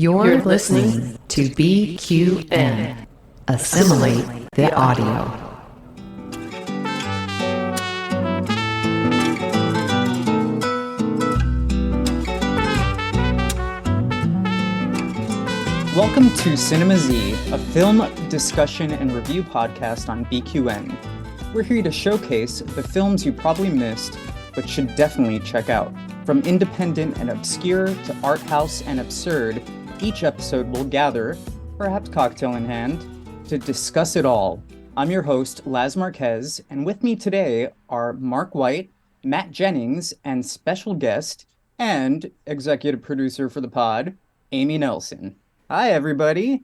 You're listening to BQN. Assimilate the audio. Welcome to Cinema Z, a film discussion and review podcast on BQN. We're here to showcase the films you probably missed, but should definitely check out. From independent and obscure to art house and absurd, each episode will gather, perhaps cocktail in hand, to discuss it all. I'm your host, Laz Marquez, and with me today are Mark White, Matt Jennings, and special guest and executive producer for the pod, Amy Nelson. Hi, everybody.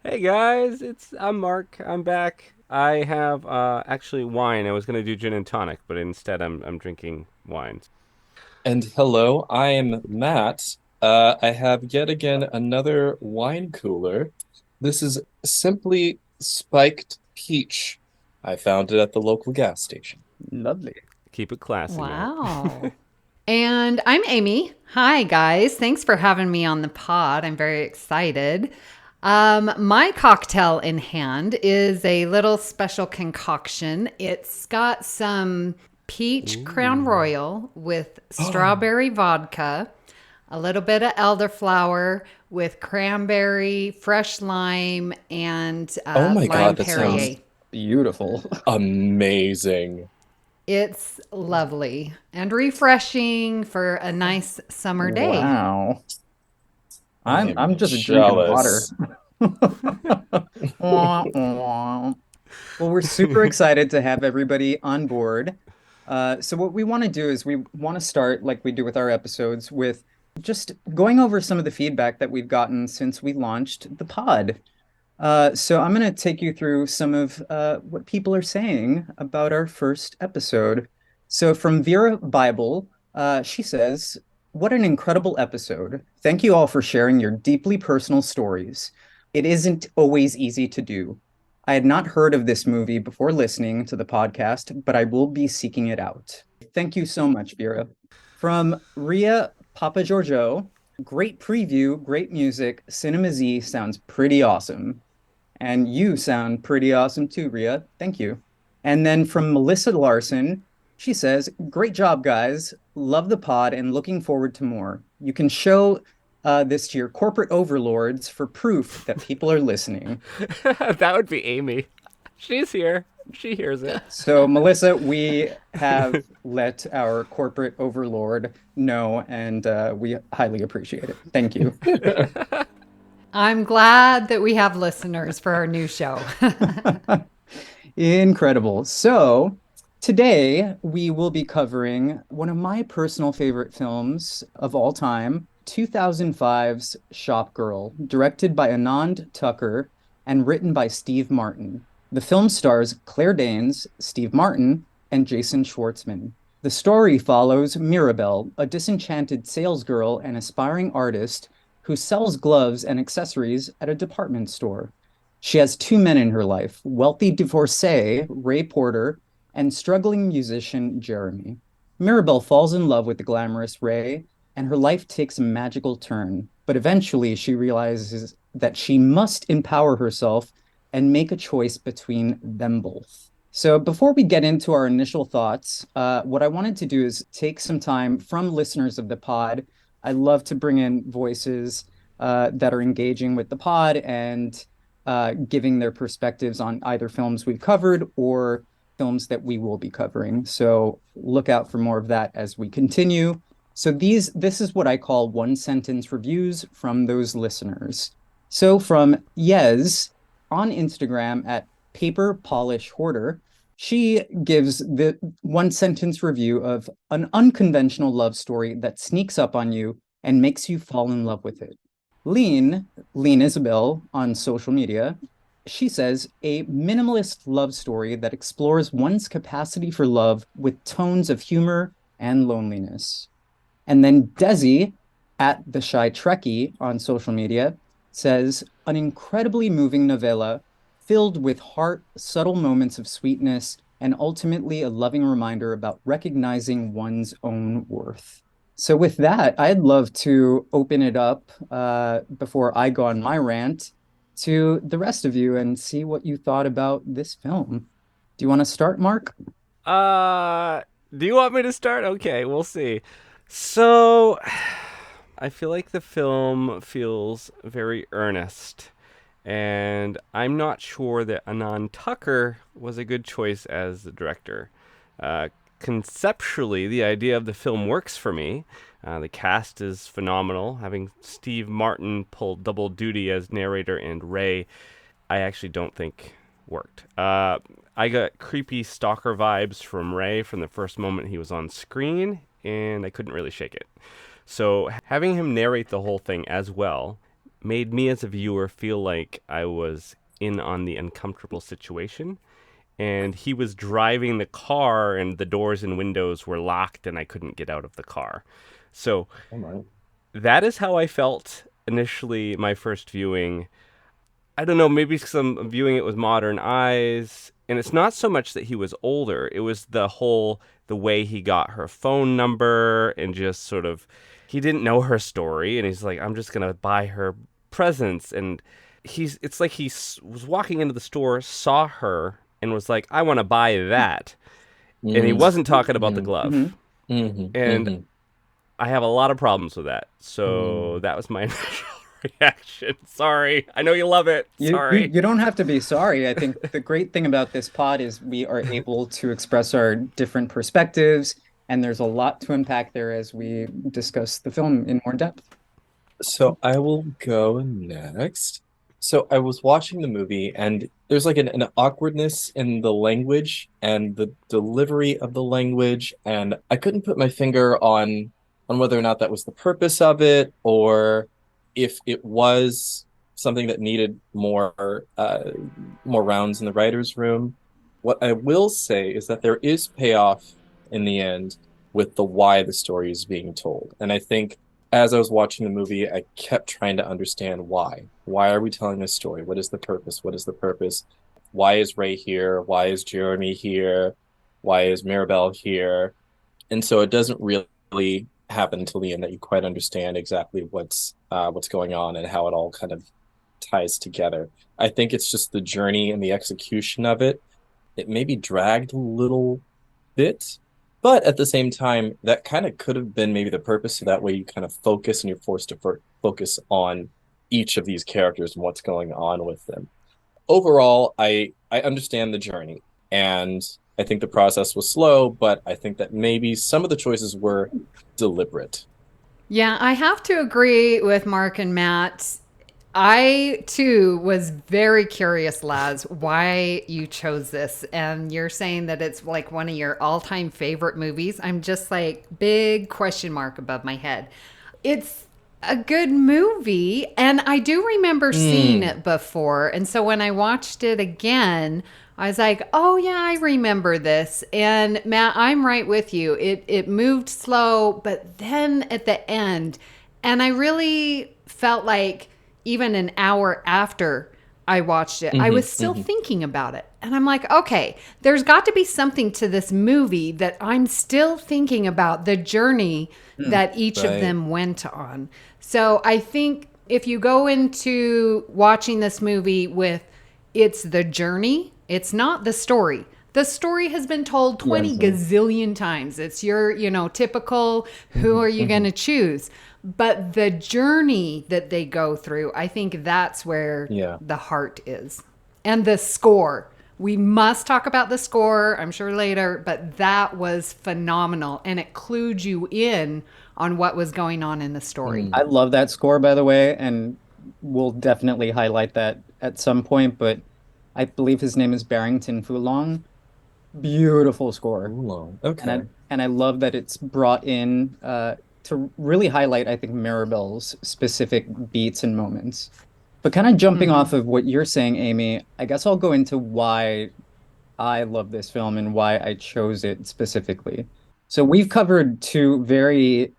Hey guys, I'm Mark. I'm back. I have actually wine. I was gonna do gin and tonic, but instead I'm drinking wine. And hello, I'm Matt. I have yet again another wine cooler. This is Simply Spiked Peach. I found it at the local gas station. Lovely. Keep it classy. Wow. And I'm Amy. Hi, guys. Thanks for having me on the pod. I'm very excited. My cocktail in hand is a little special concoction. It's got some peach Crown Royal with strawberry vodka, a little bit of elderflower with cranberry, fresh lime, and oh my lime God, that Perrier. sounds Beautiful. amazing. It's lovely and refreshing for a nice summer day. Wow. I I'm am just jealous. drinking water. Well, we're super excited to have everybody on board. So what we want to do is we want to start, like we do with our episodes, with just going over some of the feedback that we've gotten since we launched the pod. So I'm going to take you through some of what people are saying about our first episode. So from Vera Bible, she says, "What an incredible episode. Thank you all for sharing your deeply personal stories. It isn't always easy to do. I had not heard of this movie before listening to the podcast, but I will be seeking it out." Thank you so much, Vera. From Ria Papa Giorgio, "Great preview, great music. Cinema Z sounds pretty awesome." And you sound pretty awesome too, Ria. Thank you. And then from Melissa Larson, she says, "Great job, guys. Love the pod and looking forward to more. You can show this to your corporate overlords for proof that people are listening." That would be Amy. She's here. She hears it. So, Melissa, we have let our corporate overlord know, and we highly appreciate it. Thank you. I'm glad that we have listeners for our new show. Incredible. So, today we will be covering one of my personal favorite films of all time, 2005's Shopgirl, directed by Anand Tucker and written by Steve Martin. The film stars Claire Danes, Steve Martin, and Jason Schwartzman. The story follows Mirabelle, a disenchanted salesgirl and aspiring artist who sells gloves and accessories at a department store. She has two men in her life, wealthy divorcee Ray Porter and struggling musician Jeremy. Mirabelle falls in love with the glamorous Ray, and her life takes a magical turn. But eventually she realizes that she must empower herself and make a choice between them both. So before we get into our initial thoughts, what I wanted to do is take some time from listeners of the pod. I love to bring in voices that are engaging with the pod and giving their perspectives on either films we've covered or films that we will be covering. So look out for more of that as we continue. So this is what I call one-sentence reviews from those listeners. So from Yez on Instagram at Paper Polish Hoarder, she gives the one-sentence review of an unconventional love story that sneaks up on you and makes you fall in love with it. Lean Isabel on social media, she says, "A minimalist love story that explores one's capacity for love with tones of humor and loneliness." And then Desi at The Shy Trekkie on social media says, "An incredibly moving novella filled with heart, subtle moments of sweetness, and ultimately a loving reminder about recognizing one's own worth." So with that, I'd love to open it up before I go on my rant to the rest of you and see what you thought about this film. Do you want to start, Mark? Uh, do you want me to start? Okay, we'll see. So, I feel like the film feels very earnest, and I'm not sure that Anand Tucker was a good choice as the director. Uh, Conceptually, the idea of the film works for me. The cast is phenomenal. Having Steve Martin pull double duty as narrator and Ray, I actually don't think worked. I got creepy stalker vibes from Ray from the first moment he was on screen, and I couldn't really shake it. So having him narrate the whole thing as well made me as a viewer feel like I was in on the uncomfortable situation. And he was driving the car, and the doors and windows were locked, and I couldn't get out of the car. So Oh my. that is how I felt initially my first viewing. I don't know, maybe some viewing it with modern eyes. And it's not so much that he was older, it was the way he got her phone number and just sort of, he didn't know her story. And he's like, I'm just going to buy her presents. And it's like was walking into the store, saw her, and was like, I want to buy that. And he wasn't talking about the glove. Mm-hmm. And Mm-hmm. I have a lot of problems with that. So that was my initial reaction. Sorry. I know you love it. Sorry. You don't have to be sorry. I think the great thing about this pod is we are able to express our different perspectives, and there's a lot to unpack there as we discuss the film in more depth. So I will go next. So I was watching the movie, and there's like an awkwardness in the language and the delivery of the language, and I couldn't put my finger on whether or not that was the purpose of it, or if it was something that needed more rounds in the writer's room. What I will say is that there is payoff in the end with the why the story is being told, and I think as I was watching the movie, I kept trying to understand why. Why are we telling this story? What is the purpose? What is the purpose? Why is Ray here? Why is Jeremy here? Why is Maribel here? And so it doesn't really happen until the end that you quite understand exactly what's going on and how it all kind of ties together. I think it's just the journey and the execution of it. It maybe dragged a little bit, but at the same time, that kind of could have been maybe the purpose. So that way you kind of focus and you're forced to focus on each of these characters and what's going on with them. Overall, I understand the journey, and I think the process was slow, but I think that maybe some of the choices were deliberate. Yeah, I have to agree with Mark and Matt. I too was very curious, Laz, why you chose this. And you're saying that it's like one of your all-time favorite movies. I'm just like, big question mark above my head. It's a good movie, and I do remember seeing it before. And so when I watched it again, I was like, oh yeah, I remember this. And Matt, I'm right with you. It moved slow, but then at the end, and I really felt like even an hour after I watched it, I was still thinking about it. And I'm like, okay, there's got to be something to this movie that I'm still thinking about, the journey that each of them went on. So I think if you go into watching this movie with it's the journey, it's not the story. The story has been told 20 gazillion times. It's your, typical, who are you going to choose? But the journey that they go through, I think that's where the heart is. And the score. We must talk about the score, I'm sure later, but that was phenomenal. And it clued you in on what was going on in the story. I love that score, by the way, and we'll definitely highlight that at some point, but I believe his name is Barrington Fulong. Beautiful score. Okay. And I love that it's brought in to really highlight, I think, Maribel's specific beats and moments. But kind of jumping off of what you're saying, Amy, I guess I'll go into why I love this film and why I chose it specifically. So we've covered two very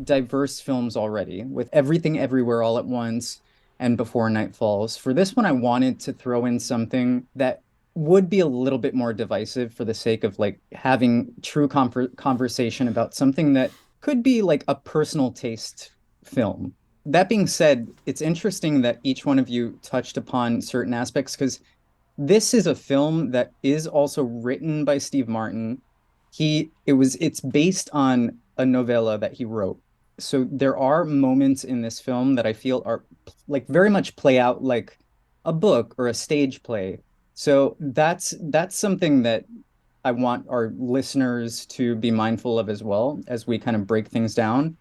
diverse films already, with Everything Everywhere All at Once and Before Night Falls. For this one, I wanted to throw in something that would be a little bit more divisive for the sake of like having true conversation about something that could be like a personal taste film. That being said, it's interesting that each one of you touched upon certain aspects because this is a film that is also written by Steve Martin. It's based on a novella that he wrote. So there are moments in this film that I feel are like very much play out like a book or a stage play. So that's something that I want our listeners to be mindful of as well as we kind of break things down.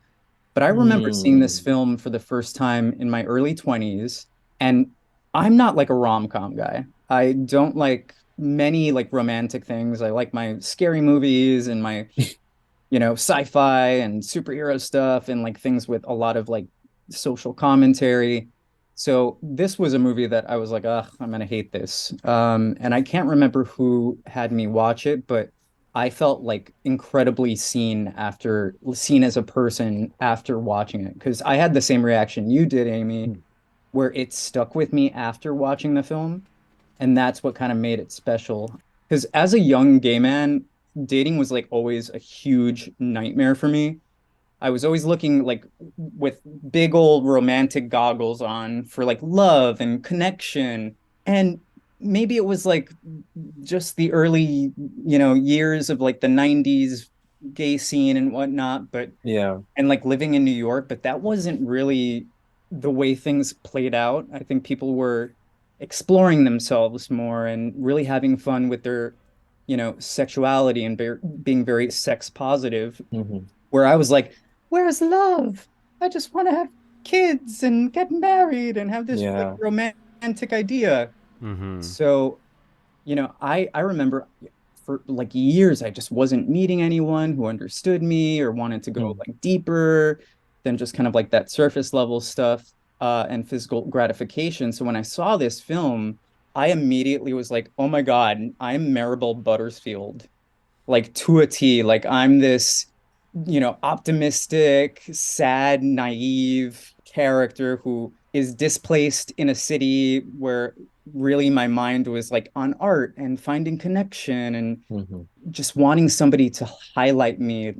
But I remember seeing this Hmm. film for the first time in my early 20s, and I'm not like a rom-com guy. I don't like many like romantic things. I like my scary movies and my, sci-fi and superhero stuff and like things with a lot of like social commentary. So this was a movie that I was like, ugh, I'm gonna hate this. And I can't remember who had me watch it, but I felt like incredibly seen as a person after watching it. Because I had the same reaction you did, Amy, where it stuck with me after watching the film. And that's what kind of made it special. Because as a young gay man, dating was like always a huge nightmare for me. I was always looking like with big old romantic goggles on for like love and connection. And maybe it was like just the early, years of like the 90s gay scene and whatnot, but Yeah. and like living in New York, but that wasn't really the way things played out. I think people were exploring themselves more and really having fun with their, sexuality and being very sex positive, Hmm. where I was like, where's love? I just want to have kids and get married and have this like Yeah. romantic idea. Mm-hmm. So, I remember for like years I just wasn't meeting anyone who understood me or wanted to go Hmm. like deeper than just kind of like that surface level stuff and physical gratification. So when I saw this film, I immediately was like, oh my God, I'm Maribel Butterfield like to a T. Like I'm this, optimistic, sad, naive character who is displaced in a city where really my mind was like on art and finding connection and Hmm. just wanting somebody to highlight me,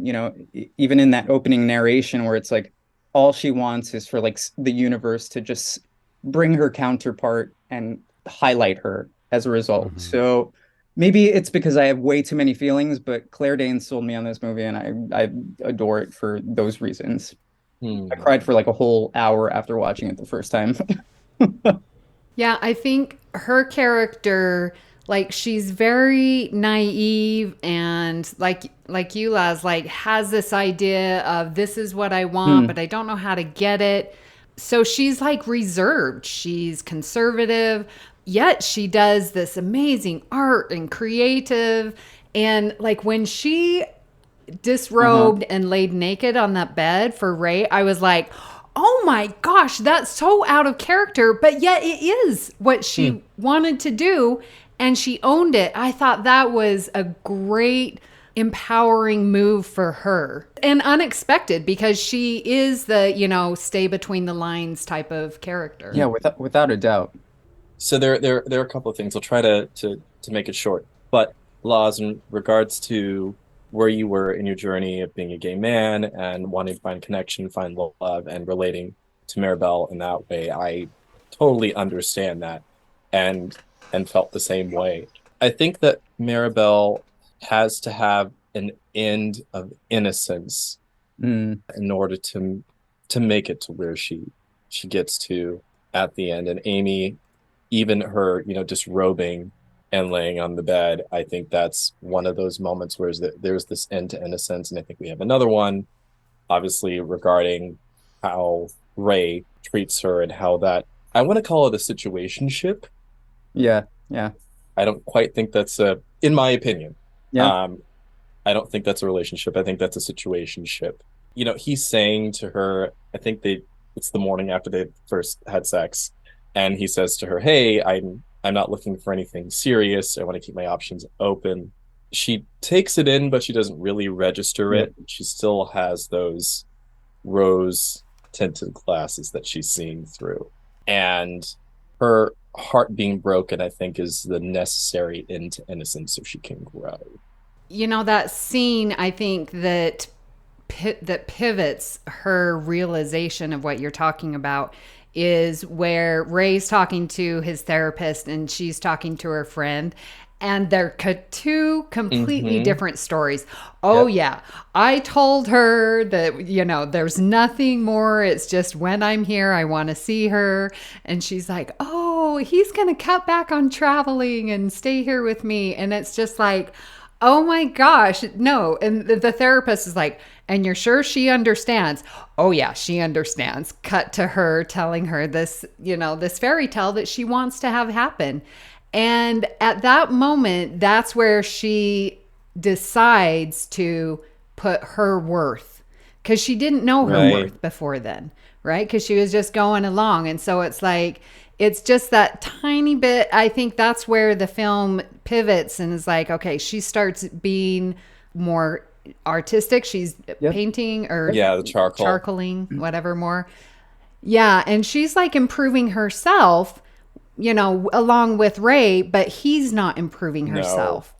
even in that opening narration where it's like all she wants is for like the universe to just bring her counterpart and highlight her as a result. Mm-hmm. So maybe it's because I have way too many feelings, but Claire Danes sold me on this movie and I adore it for those reasons. I Hmm. cried for like a whole hour after watching it the first time. Yeah, I think her character, like she's very naive and like you, Laz, like has this idea of this is what I want, Hmm. but I don't know how to get it. So she's like reserved. She's conservative, yet she does this amazing art and creative. And like when she Uh-huh. disrobed and laid naked on that bed for Ray, I was like, oh my gosh, that's so out of character. But yet it is what Hmm. she wanted to do. And she owned it. I thought that was a great, empowering move for her and unexpected because she is the, stay between the lines type of character. Yeah, without a doubt. So there are a couple of things. I'll try to make it short. But Laws, in regards to where you were in your journey of being a gay man and wanting to find connection, find love, and relating to Maribel in that way, I totally understand that and and felt the same way. I think that Maribel has to have an end of innocence Mm. in order to make it to where she gets to at the end. And Amy, even her, disrobing and laying on the bed, I think that's one of those moments where there's this end to innocence. And I think we have another one, obviously, regarding how Ray treats her and how that, I want to call it a situationship. Yeah, yeah, I don't quite think that's in my opinion. yeah. Um, I don't think that's a relationship. I think that's a situationship. He's saying to her, I think it's the morning after they first had sex, and he says to her, "Hey, I'm not looking for anything serious. I want to keep my options open." She takes it in, but she doesn't really register Yep. it. She still has those rose tinted glasses that she's seeing through. And her heart being broken, I think, is the necessary end to innocence so she can grow. That scene, I think that that pivots her realization of what you're talking about is where Ray's talking to his therapist and she's talking to her friend. And they're two completely different stories. Oh, yeah. I told her that, there's nothing more. It's just when I'm here, I want to see her. And she's like, oh, he's going to cut back on traveling and stay here with me. And it's just like, oh my gosh, no. And the therapist is like, and you're sure she understands? Oh yeah, she understands. Cut to her telling her this, this fairy tale that she wants to have happen. And at that moment, that's where she decides to put her worth, because she didn't know her worth before then, right? Because she was just going along. And so it's like, it's just that tiny bit. I think that's where the film pivots and is like, okay, she starts being more artistic. She's painting or the charcoaling, whatever more. Yeah. And she's like improving herself, along with Ray, but he's not improving himself.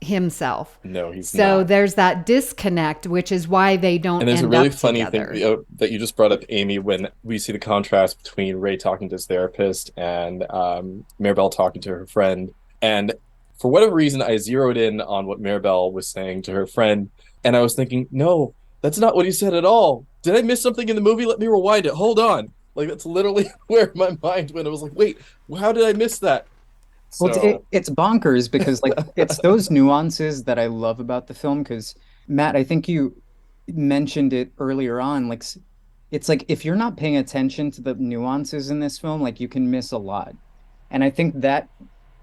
No, he's not. So there's that disconnect, which is why they don't end up together. And there's a really funny thing that you just brought up, Amy, when we see the contrast between Ray talking to his therapist and Maribel talking to her friend. And for whatever reason, I zeroed in on what Maribel was saying to her friend. And I was thinking, no, that's not what he said at all. Did I miss something in the movie? Let me rewind it. Hold on. Like, that's literally where my mind went. I was like, wait, how did I miss that? Well, it's bonkers because, like, it's those nuances that I love about the film. Because, Matt, I think you mentioned it earlier on. Like, it's like if you're not paying attention to the nuances in this film, like, you can miss a lot. And I think that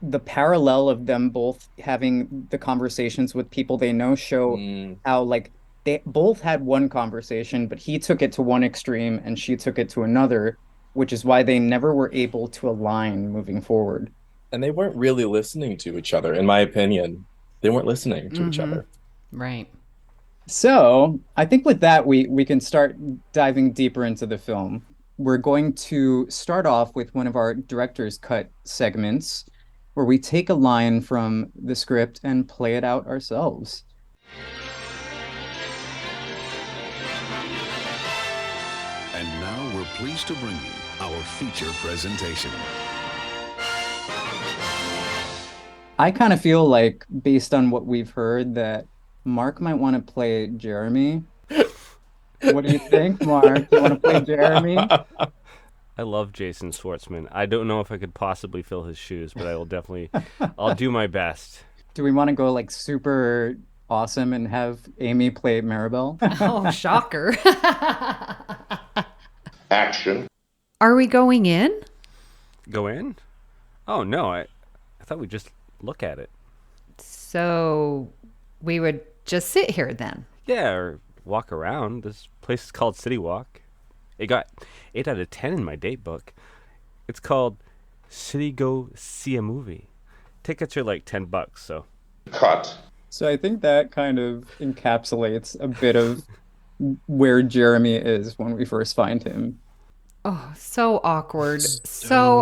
the parallel of them both having the conversations with people they know show how, like, they both had one conversation, but he took it to one extreme and she took it to another, which is why they never were able to align moving forward. And they weren't really listening to each other, in my opinion. They weren't listening to each other. Right. So I think with that, we can start diving deeper into the film. We're going to start off with one of our director's cut segments where we take a line from the script and play it out ourselves. And now we're pleased to bring you our feature presentation. I kind of feel like, based on what we've heard, that Mark might want to play Jeremy. What do you think, Mark? You want to play Jeremy? I love Jason Schwartzman. I don't know if I could possibly fill his shoes, but I'll do my best. Do we want to go like super awesome and have Amy play Maribel? Oh, shocker. Action. Are we going in? Go in? Oh, no. I thought we'd just look at it. So we would just sit here then? Yeah, or walk around. This place is called City Walk. It got 8 out of 10 in my date book. It's called City Go See a Movie. Tickets are like $10, so. Cut. So I think that kind of encapsulates a bit of where Jeremy is when we first find him. Oh, so awkward. So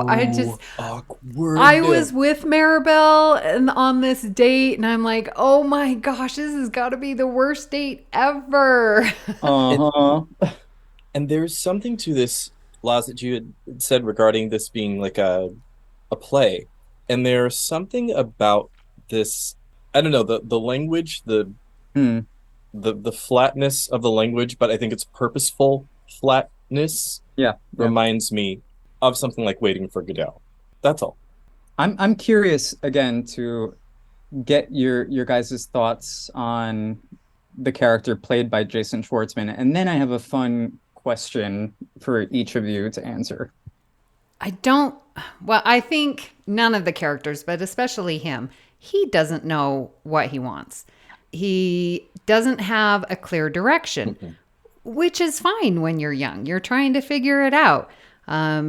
awkward. I was with Maribel and on this date, and I'm like, oh my gosh, this has got to be the worst date ever. And there's something to this, Lars, that you had said regarding this being like a play. And there's something about this, I don't know, the language, the flatness of the language, but I think it's purposeful flatness. Reminds me of something like Waiting for Godot. That's all. I'm curious again to get your guys' thoughts on the character played by Jason Schwartzman, and then I have a fun question for each of you to answer. I think none of the characters, but especially him, he doesn't know what he wants. He doesn't have a clear direction, which is fine when you're young. You're trying to figure it out.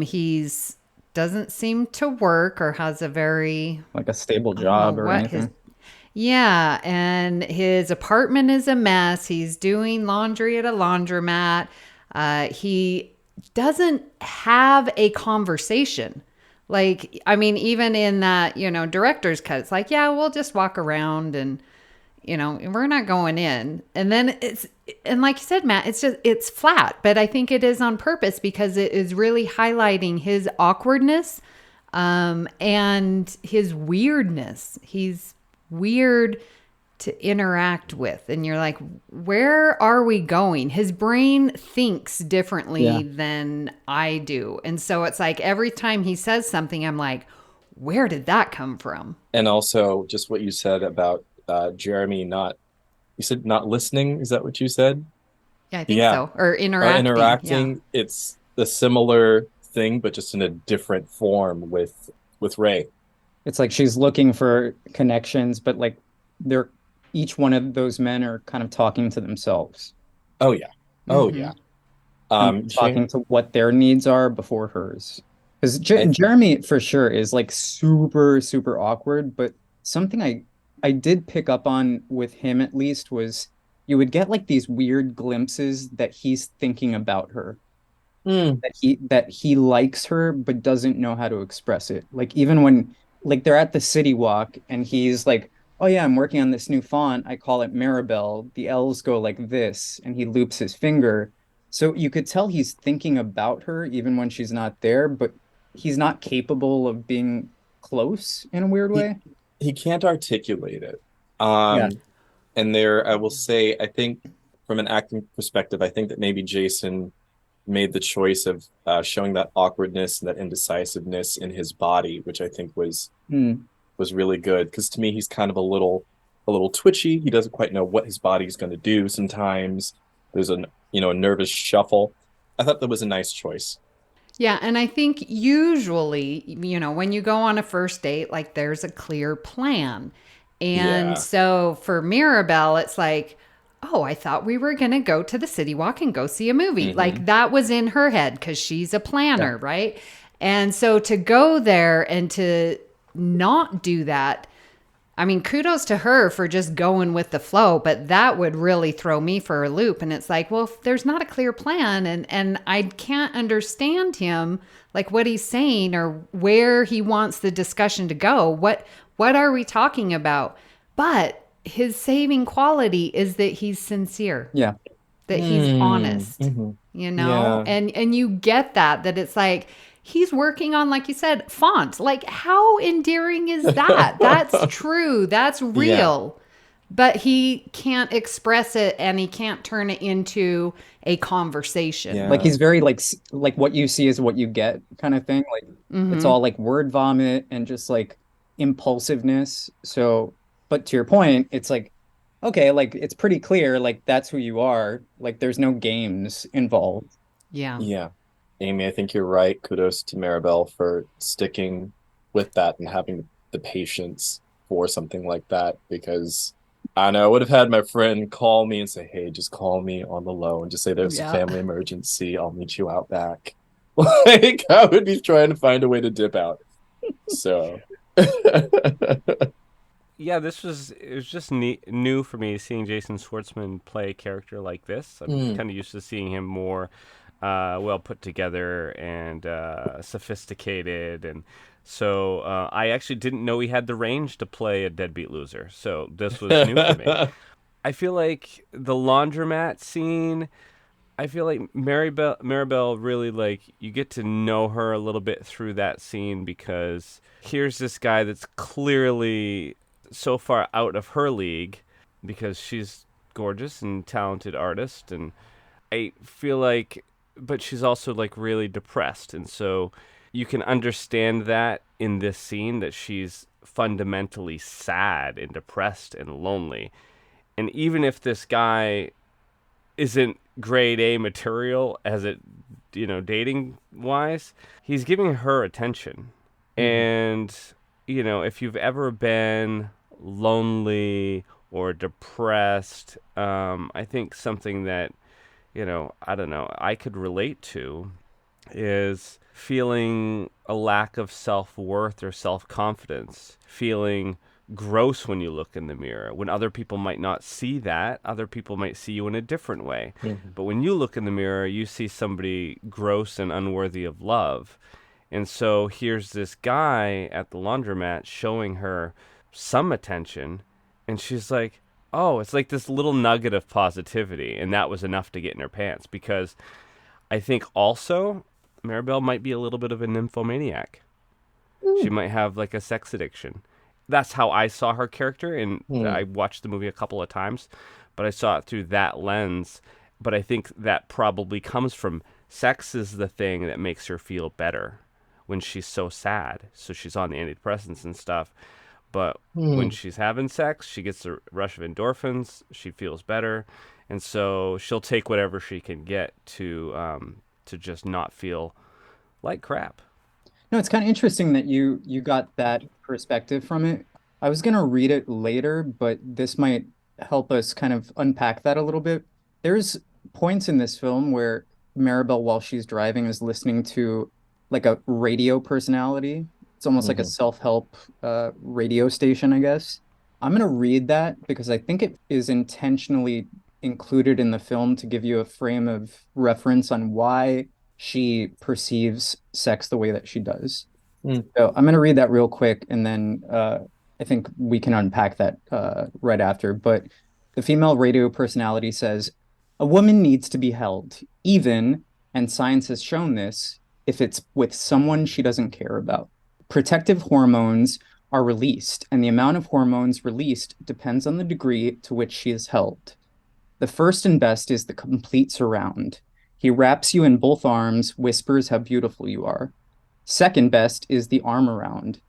He's doesn't seem to work or has a very... like a stable job or anything. And his apartment is a mess. He's doing laundry at a laundromat. He doesn't have a conversation. Like, I mean, even in that, director's cut, it's like, yeah, we'll just walk around and, we're not going in. And then and like you said, Matt, it's flat, but I think it is on purpose because it is really highlighting his awkwardness, and his weirdness. He's weird to interact with. And you're like, where are we going? His brain thinks differently than I do. And so it's like every time he says something, I'm like, where did that come from? And also just what you said about Jeremy you said not listening. Is that what you said? Yeah, I think so. Or interacting. Interacting. Yeah. It's a similar thing, but just in a different form with Ray. It's like she's looking for connections, but like each one of those men are kind of talking to themselves. Oh yeah. Oh yeah. Talking to what their needs are before hers. Because Jeremy for sure is like super, super awkward, but something I did pick up on with him at least was you would get like these weird glimpses that he's thinking about her. That he likes her but doesn't know how to express it. Like even when like they're at the city walk and he's like, oh yeah, I'm working on this new font. I call it Maribel. The L's go like this, and he loops his finger. So you could tell he's thinking about her even when she's not there, but he's not capable of being close in a weird way. He can't articulate it. Yeah. And there, I will say, I think from an acting perspective, I think that maybe Jason made the choice of showing that awkwardness and that indecisiveness in his body, which I think was really good. Because to me, he's kind of a little twitchy. He doesn't quite know what his body's going to do. Sometimes there's a nervous shuffle. I thought that was a nice choice. Yeah, and I think usually, when you go on a first date, like there's a clear plan. And so for Mirabelle, it's like, oh, I thought we were going to go to the city walk and go see a movie. Mm-hmm. Like that was in her head because she's a planner, right? And so to go there and to not do that, I mean, kudos to her for just going with the flow, but that would really throw me for a loop. And it's like, well, if there's not a clear plan and I can't understand him, like what he's saying or where he wants the discussion to go. What are we talking about? But his saving quality is that he's sincere. Yeah. That he's honest, and you get that it's like, he's working on, like you said, font. Like, how endearing is that? That's true. That's real. But he can't express it and he can't turn it into a conversation. Yeah. Like he's very like what you see is what you get kind of thing. Like it's all like word vomit and just like impulsiveness. So, but to your point, it's like, okay, like it's pretty clear, like that's who you are. Like there's no games involved. Yeah. Yeah. Amy, I think you're right. Kudos to Maribel for sticking with that and having the patience for something like that, because I know I would have had my friend call me and say, hey, just call me on the low and just say there's a family emergency. I'll meet you out back. Like I would be trying to find a way to dip out. So yeah, it was just new for me seeing Jason Schwartzman play a character like this. I'm kind of used to seeing him more well put together and sophisticated, and so I actually didn't know he had the range to play a deadbeat loser. So this was new for me. I feel like the laundromat scene, I feel like Maribel really, like, you get to know her a little bit through that scene, because here's this guy that's clearly so far out of her league because she's gorgeous and talented artist, and I feel like, but she's also like really depressed, and so you can understand that in this scene, that she's fundamentally sad and depressed and lonely. And even if this guy isn't grade A material as it, dating wise, he's giving her attention. And if you've ever been lonely or depressed, I think something that I don't know, I could relate to is feeling a lack of self-worth or self-confidence, feeling gross when you look in the mirror, when other people might not see that. Other people might see you in a different way. But when you look in the mirror, you see somebody gross and unworthy of love. And so here's this guy at the laundromat showing her some attention, and she's like, oh, it's like this little nugget of positivity, and that was enough to get in her pants. Because I think also Maribel might be a little bit of a nymphomaniac. She might have like a sex addiction. That's how I saw her character, and I watched the movie a couple of times, but I saw it through that lens. But I think that probably comes from sex is the thing that makes her feel better when she's so sad. So she's on the antidepressants and stuff. But when she's having sex, she gets a rush of endorphins. She feels better. And so she'll take whatever she can get to just not feel like crap. No, it's kind of interesting that you got that perspective from it. I was gonna read it later, but this might help us kind of unpack that a little bit. There's points in this film where Maribel, while she's driving, is listening to like a radio personality. It's almost like a self-help radio station, I guess. I'm gonna read that because I think it is intentionally included in the film to give you a frame of reference on why she perceives sex the way that she does. So I'm going to read that real quick, and then I think we can unpack that right after. But the female radio personality says, a woman needs to be held, even, and science has shown this, if it's with someone she doesn't care about. Protective hormones are released, and the amount of hormones released depends on the degree to which she is held. The first and best is the complete surround. He wraps you in both arms, whispers how beautiful you are. Second best is the arm around.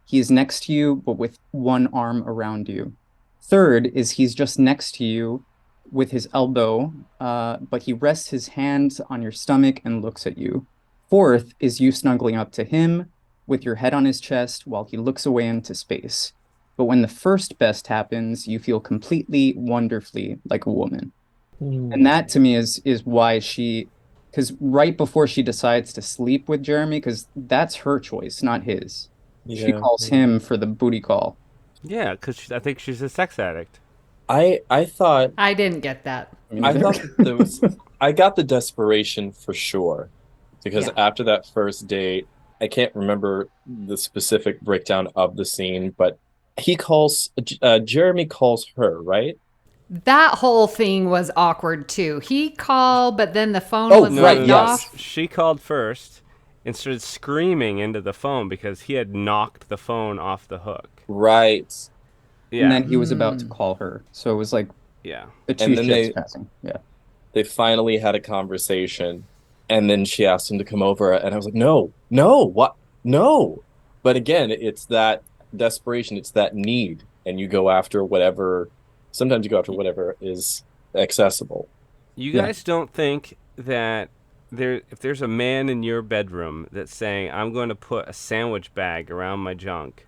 He is next to you, but with one arm around you. Third is he's just next to you with his elbow, but he rests his hands on your stomach and looks at you. Fourth is you snuggling up to him with your head on his chest while he looks away into space. But when the first best happens, you feel completely, wonderfully like a woman. And that to me is why because right before she decides to sleep with Jeremy, because that's her choice, not his. She calls him for the booty call. Yeah, because I think she's a sex addict. I thought I didn't get that. I thought there was I got the desperation for sure, because after that first date, I can't remember the specific breakdown of the scene, but Jeremy calls her, right? That whole thing was awkward too. He called, but then the phone was off. She called first and started screaming into the phone because he had knocked the phone off the hook. Right. Yeah. And then he was about to call her. So it was like the two ships passing. Yeah. They finally had a conversation, and then she asked him to come over, and I was like, no, what? No. But again, it's that desperation, it's that need, and you go after whatever. Sometimes you go after whatever is accessible. You guys don't think that if there's a man in your bedroom that's saying, I'm going to put a sandwich bag around my junk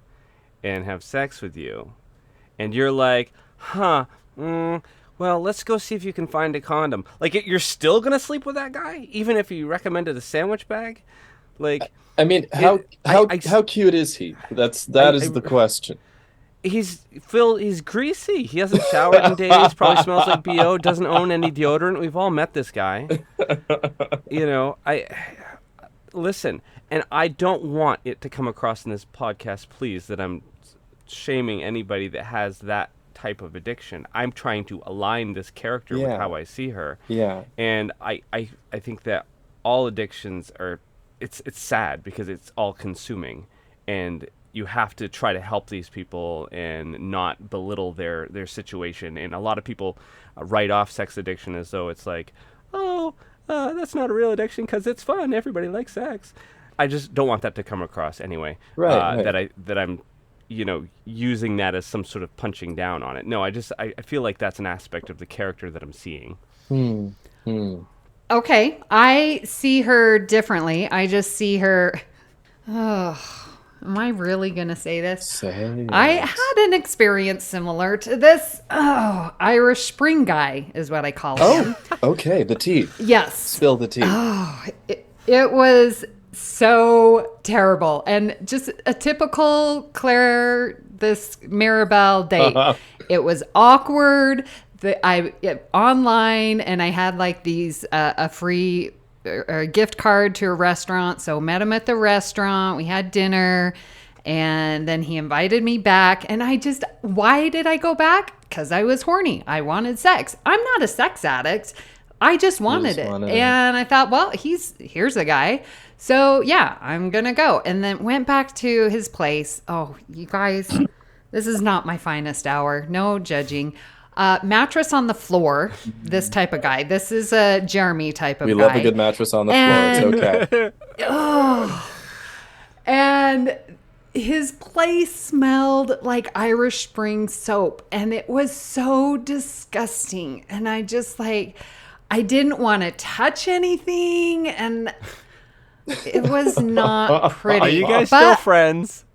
and have sex with you, and you're like, well, let's go see if you can find a condom. Like, you're still going to sleep with that guy, even if he recommended a sandwich bag? Like, I mean, how cute is he? That is the question. He's greasy. He hasn't showered in days. Probably smells like BO. Doesn't own any deodorant. We've all met this guy. Listen, and I don't want it to come across in this podcast, please, that I'm shaming anybody that has that type of addiction. I'm trying to align this character with how I see her. Yeah. And I think that all addictions are, it's sad because it's all consuming, and you have to try to help these people and not belittle their situation. And a lot of people write off sex addiction as though it's like, that's not a real addiction because it's fun. Everybody likes sex. I just don't want that to come across anyway. Right. That I'm, using that as some sort of punching down on it. No, I feel like that's an aspect of the character that I'm seeing. Okay, I see her differently. I just see her. Am I really going to say this? I had an experience similar to this. Irish Spring guy is what I call him. Okay. The tea. Yes. Spill the tea. It was so terrible. And just a typical this Maribel date. It was awkward. Online, and I had like these, a free a gift card to a restaurant. So met him at the restaurant. We had dinner, and then he invited me back. And why did I go back? because I was horny. I wanted sex. I'm not a sex addict. I just wanted it. And I thought, well, here's a guy. So yeah, I'm going to go. And then went back to his place. Oh, you guys, this is not my finest hour. No judging. Mattress on the floor. This type of guy. This is a Jeremy type of guy. We love a good mattress on the floor. It's okay. Oh. And his place smelled like Irish Spring soap. And it was so disgusting. And I just I didn't want to touch anything. And it was not pretty. Are you guys still friends?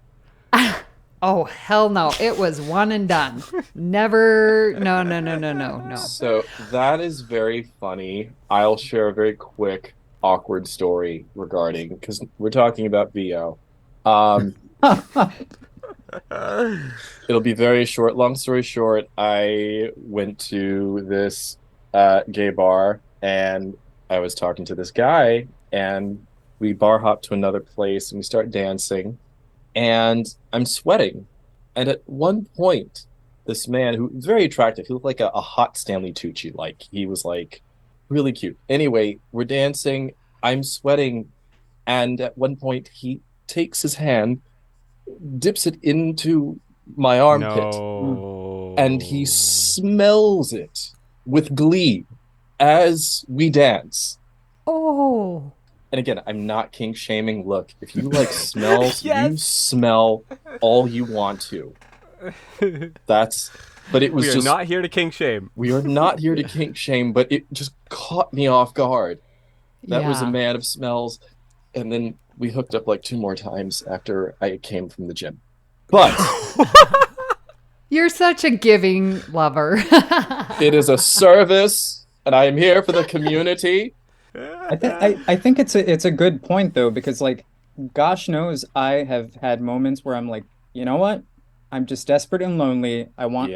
Oh, hell no. It was one and done. Never. No. So that is very funny. I'll share a very quick, awkward story regarding, because we're talking about VO. It'll be very short. Long story short, I went to this gay bar and I was talking to this guy and we bar hop to another place and we start dancing. And I'm sweating. And at one point, this man who was very attractive, he looked like a hot Stanley Tucci. Like, he was like really cute. Anyway, we're dancing. I'm sweating. And at one point, he takes his hand, dips it into my armpit, and he smells it with glee as we dance. Oh. And again, I'm not kink shaming. Look, if you like smells, you smell all you want to. But it was We are not here to kink shame. We are not here to kink shame, but it just caught me off guard. That was a man of smells. And then we hooked up like 2 more times after I came from the gym. But you're such a giving lover. It is a service, and I am here for the community. I think it's a good point though, because like, gosh knows I have had moments where I'm like, you know what? I'm just desperate and lonely. I want,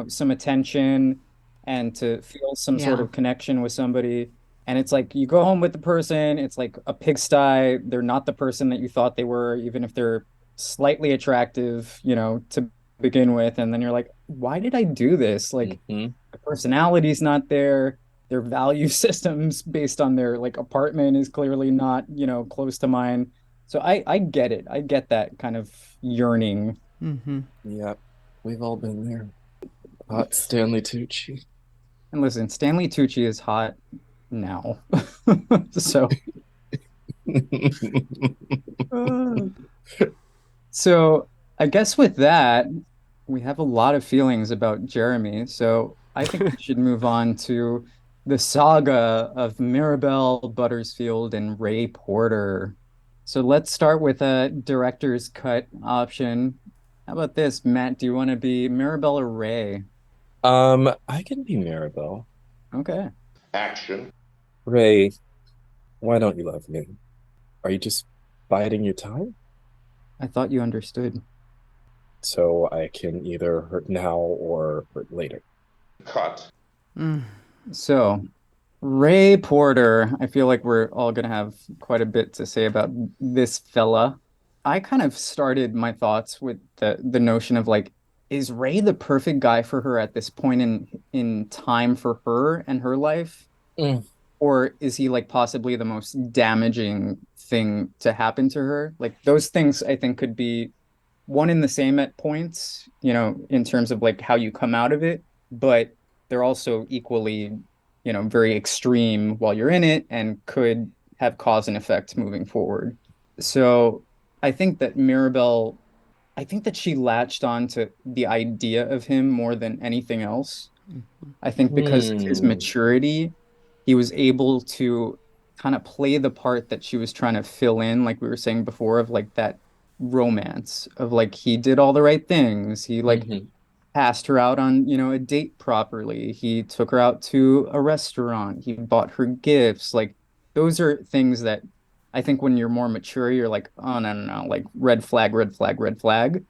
some attention and to feel some sort of connection with somebody. And it's like, you go home with the person, it's like a pigsty. They're not the person that you thought they were, even if they're slightly attractive, to begin with. And then you're like, why did I do this? Like, the personality's not there. Their value systems based on their like apartment is clearly not, close to mine. So I get it. I get that kind of yearning. Mm-hmm. Yep. We've all been there. Hot Stanley Tucci. And listen, Stanley Tucci is hot now. So so I guess with that, we have a lot of feelings about Jeremy. So I think we should move on to the saga of Mirabelle Buttersfield and Ray Porter. So let's start with a director's cut option. How about this, Matt? Do you want to be Mirabelle or Ray? I can be Mirabelle. Okay. Action. Ray, why don't you love me? Are you just biding your time? I thought you understood. So I can either hurt now or hurt later. Cut. So, Ray Porter, I feel like we're all going to have quite a bit to say about this fella. I kind of started my thoughts with the notion of like, is Ray the perfect guy for her at this point in time for her and her life? Or is he like possibly the most damaging thing to happen to her? Like, those things I think could be one and the same at points, in terms of like how you come out of it, but they're also equally, very extreme while you're in it and could have cause and effect moving forward. So I think that Mirabelle, she latched on to the idea of him more than anything else. I think because of his maturity, he was able to kind of play the part that she was trying to fill in, like we were saying before, of like that romance of like, he did all the right things. He like asked her out on, a date properly. He took her out to a restaurant. He bought her gifts. Like, those are things that I think when you're more mature, you're like, oh, no, like red flag, red flag, red flag.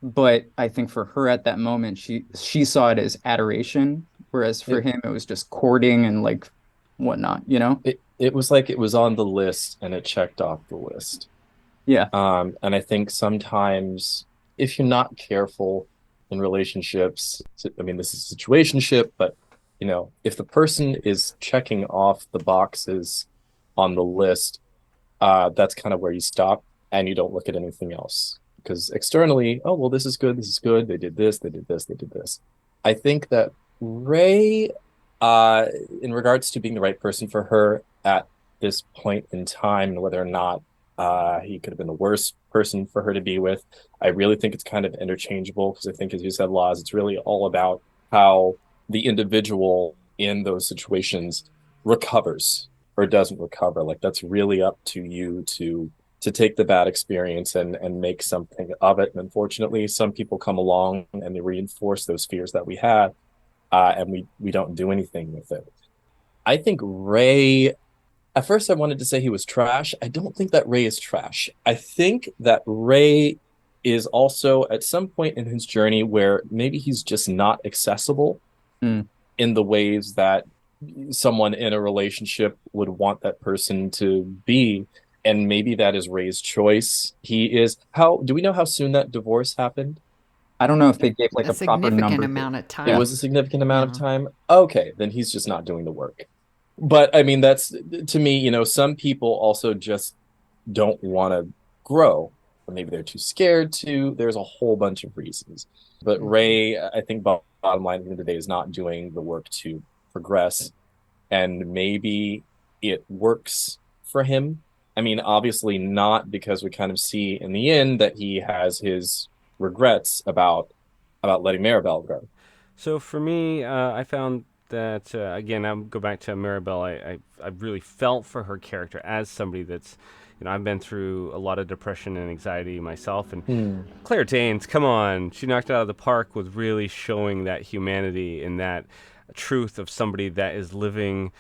But I think for her at that moment, she saw it as adoration, whereas for him, it was just courting and like whatnot, It was like it was on the list and it checked off the list. Yeah. And I think sometimes if you're not careful, in relationships. I mean, this is a situationship, but if the person is checking off the boxes on the list, that's kind of where you stop and you don't look at anything else. Because externally, oh, well, this is good, they did this, they did this, they did this. I think that Ray, in regards to being the right person for her at this point in time, and whether or not he could have been the worst person for her to be with, I really think it's kind of interchangeable, because I think, as you said, Laz, it's really all about how the individual in those situations recovers or doesn't recover. Like, that's really up to you to take the bad experience and make something of it. And unfortunately, some people come along and they reinforce those fears that we had, and we don't do anything with it. I think Ray, at first I wanted to say he was trash. I don't think that Ray is trash. I think that Ray is also at some point in his journey where maybe he's just not accessible in the ways that someone in a relationship would want that person to be. And maybe that is Ray's choice. Do we know how soon that divorce happened? I don't know if they gave like A a proper significant number. amount of time. It was a significant amount of time. Okay, then he's just not doing the work. But I mean, that's, to me, some people also just don't want to grow, or maybe they're too scared to. There's a whole bunch of reasons. But Ray, I think, bottom line at the end of the day, is not doing the work to progress. And maybe it works for him. I mean, obviously not, because we kind of see in the end that he has his regrets about letting Maribel go. So for me, I found that, again, I'll go back to Maribel. I really felt for her character as somebody that's, I've been through a lot of depression and anxiety myself. And Claire Danes, come on, she knocked it out of the park with really showing that humanity and that truth of somebody that is living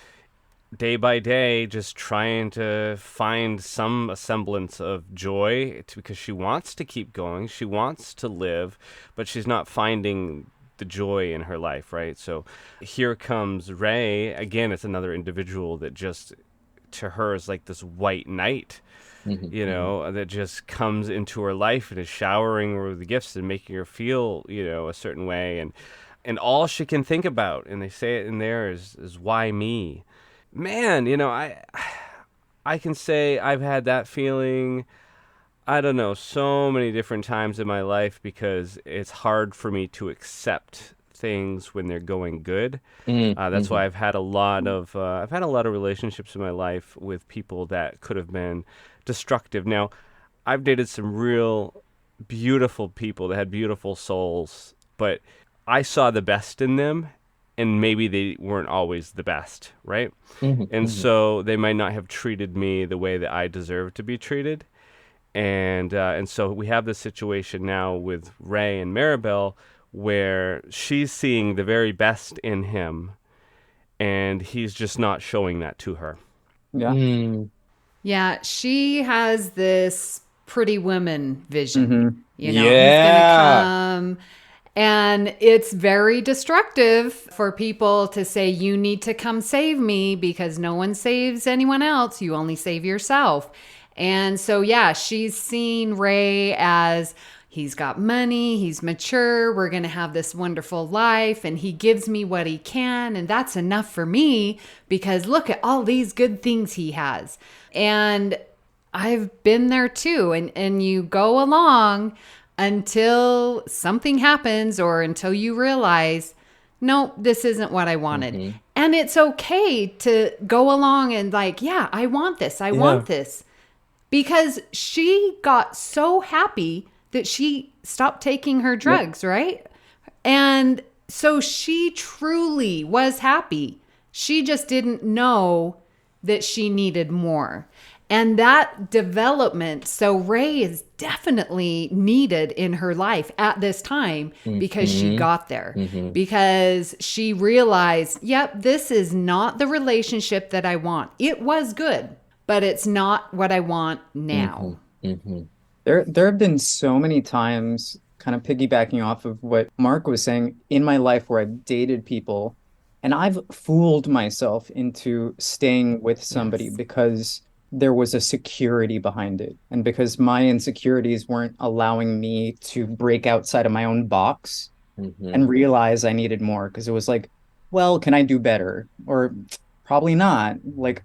day by day, just trying to find some semblance of joy, because she wants to keep going, she wants to live, but she's not finding the joy in her life, right? So here comes Ray. Again, it's another individual that just, to her, is like this white knight, that just comes into her life and is showering her with the gifts and making her feel, a certain way. And all she can think about, and they say it in there, is why me? Man, I can say I've had that feeling, I don't know, so many different times in my life, because it's hard for me to accept things when they're going good. That's why I've had a lot of relationships in my life with people that could have been destructive. Now, I've dated some real beautiful people that had beautiful souls, but I saw the best in them, and maybe they weren't always the best, right? So they might not have treated me the way that I deserve to be treated. And so we have this situation now with Ray and Maribel, where she's seeing the very best in him, and he's just not showing that to her. Yeah. Yeah, she has this Pretty Woman vision. He's going to come. And it's very destructive for people to say, you need to come save me, because no one saves anyone else. You only save yourself. And so, yeah, she's seen Ray as, he's got money, he's mature, we're going to have this wonderful life, and he gives me what he can, and that's enough for me, because look at all these good things he has. And I've been there too. And you go along until something happens, or until you realize, no, this isn't what I wanted. And it's okay to go along and like, yeah, I want this. I want this. Because she got so happy that she stopped taking her drugs, right? And so she truly was happy. She just didn't know that she needed more. And that development, so Ray is definitely needed in her life at this time, because she got there, because she realized, yep, this is not the relationship that I want. It was good, but it's not what I want now. There have been so many times, kind of piggybacking off of what Mark was saying, in my life where I've dated people and I've fooled myself into staying with somebody because there was a security behind it. And because my insecurities weren't allowing me to break outside of my own box and realize I needed more, because it was like, well, can I do better? Or probably not. Like,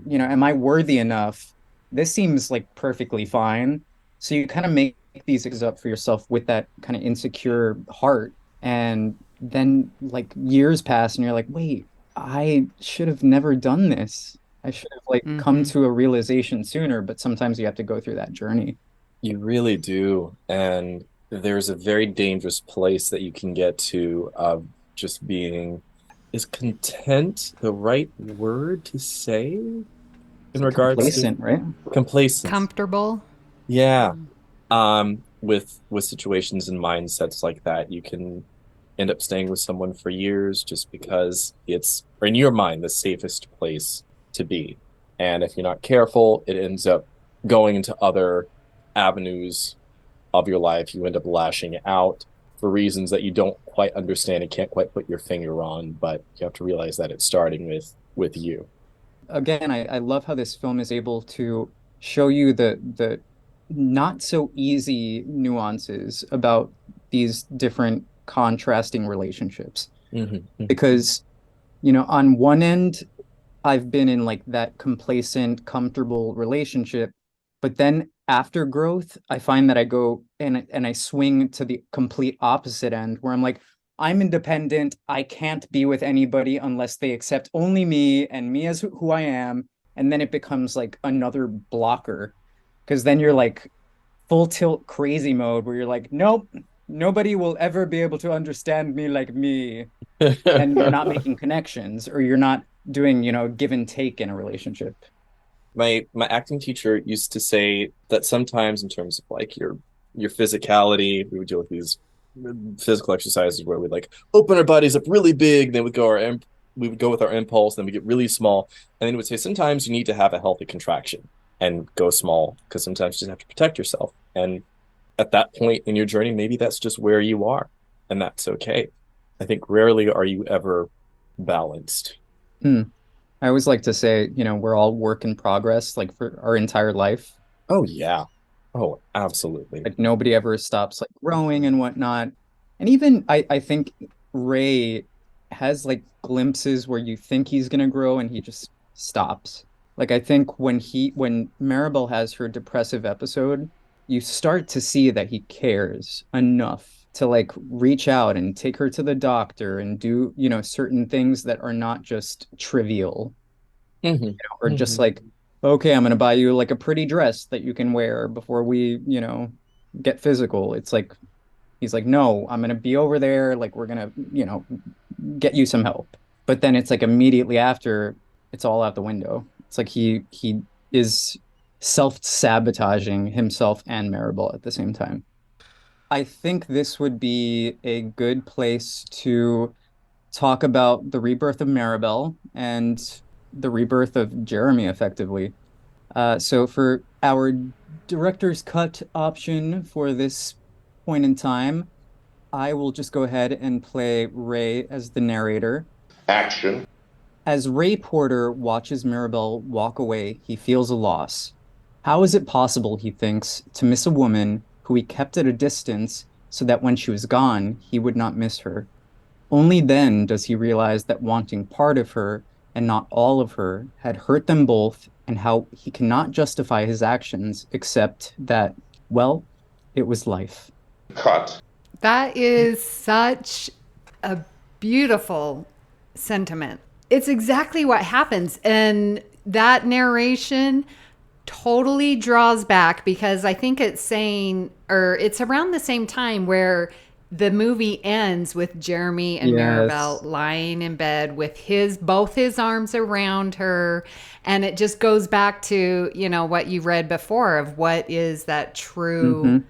am I worthy enough? This seems like perfectly fine. So you kind of make these things up for yourself with that kind of insecure heart. And then like years pass and you're like, wait, I should have never done this. I should have like come to a realization sooner, but sometimes you have to go through that journey. You really do. And there's a very dangerous place that you can get to of just being, is content the right word to say in regards Complacent, to right? complacent? Comfortable. Yeah. With situations and mindsets like that, you can end up staying with someone for years just because it's, or in your mind, the safest place to be. And if you're not careful, it ends up going into other avenues of your life. You end up lashing out for reasons that you don't quite understand and can't quite put your finger on, but you have to realize that it's starting with you. Again, I love how this film is able to show you the not so easy nuances about these different contrasting relationships. Because, on one end, I've been in like that complacent, comfortable relationship, but then after growth, I find that I go and I swing to the complete opposite end where I'm like, I'm independent. I can't be with anybody unless they accept only me and me as who I am. And then it becomes like another blocker, because then you're like full tilt crazy mode where you're like, nope, nobody will ever be able to understand me like me. And you're not making connections, or you're not doing, give and take in a relationship. My acting teacher used to say that sometimes in terms of like your physicality, we would deal with these physical exercises where we'd like open our bodies up really big, then we would go with our impulse, then we get really small, and then he would say sometimes you need to have a healthy contraction and go small, because sometimes you just have to protect yourself. And at that point in your journey, maybe that's just where you are, and that's okay. I think rarely are you ever balanced. I always like to say, we're all work in progress, like for our entire life. Oh yeah. Oh, absolutely. Like nobody ever stops like growing and whatnot. And even I think Ray has like glimpses where you think he's gonna grow and he just stops. Like I think when Maribel has her depressive episode, you start to see that he cares enough to like reach out and take her to the doctor and do, certain things that are not just trivial, or just like, okay, I'm gonna buy you like a pretty dress that you can wear before we, get physical. It's like he's like, no, I'm gonna be over there, like we're gonna, get you some help. But then it's like immediately after, it's all out the window. It's like he is self-sabotaging himself and Maribel at the same time. I think this would be a good place to talk about the rebirth of Maribel and the rebirth of Jeremy, effectively. So for our director's cut option for this point in time, I will just go ahead and play Ray as the narrator. Action. As Ray Porter watches Maribel walk away, he feels a loss. How is it possible, he thinks, to miss a woman who he kept at a distance so that when she was gone, he would not miss her? Only then does he realize that wanting part of her and not all of her had hurt them both, and how he cannot justify his actions except that, well, it was life. Cut. That is such a beautiful sentiment. It's exactly what happens. And that narration totally draws back, because I think it's saying, or it's around the same time where the movie ends with Jeremy and Maribel lying in bed with both his arms around her. And it just goes back to, what you read before of what is that true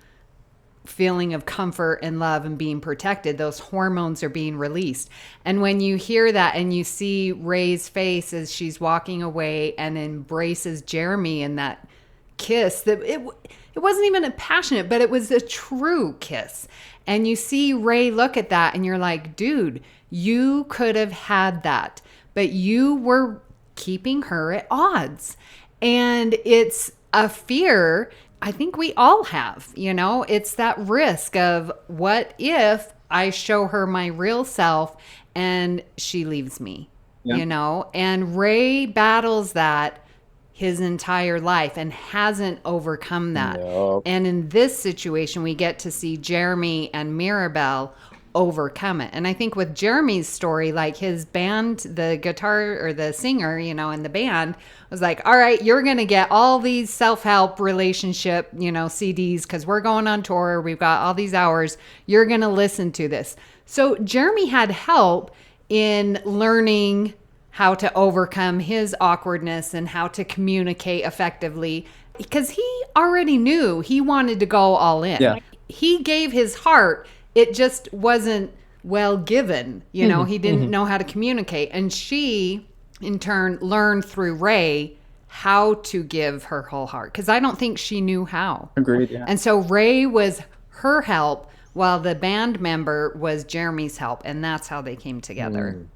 feeling of comfort and love and being protected. Those hormones are being released. And when you hear that and you see Ray's face as she's walking away and embraces Jeremy in that kiss, that it wasn't even a passionate, but it was a true kiss. And you see Ray look at that and you're like, dude, you could have had that, but you were keeping her at odds. And it's a fear I think we all have, it's that risk of what if I show her my real self and she leaves me, you know? And Ray battles that his entire life and hasn't overcome that. Nope. And in this situation, we get to see Jeremy and Mirabelle overcome it. And I think with Jeremy's story, like his band, the guitar or the singer, you know, in the band was like, all right, you're going to get all these self-help relationship, you know, CDs because we're going on tour. We've got all these hours. You're going to listen to this. So Jeremy had help in learning how to overcome his awkwardness and how to communicate effectively because he already knew he wanted to go all in. Yeah. He gave his heart. It just wasn't well given. You know, he didn't know how to communicate. And she, in turn, learned through Ray how to give her whole heart. Because I don't think she knew how. Agreed, yeah. And so Ray was her help while the band member was Jeremy's help. And that's how they came together.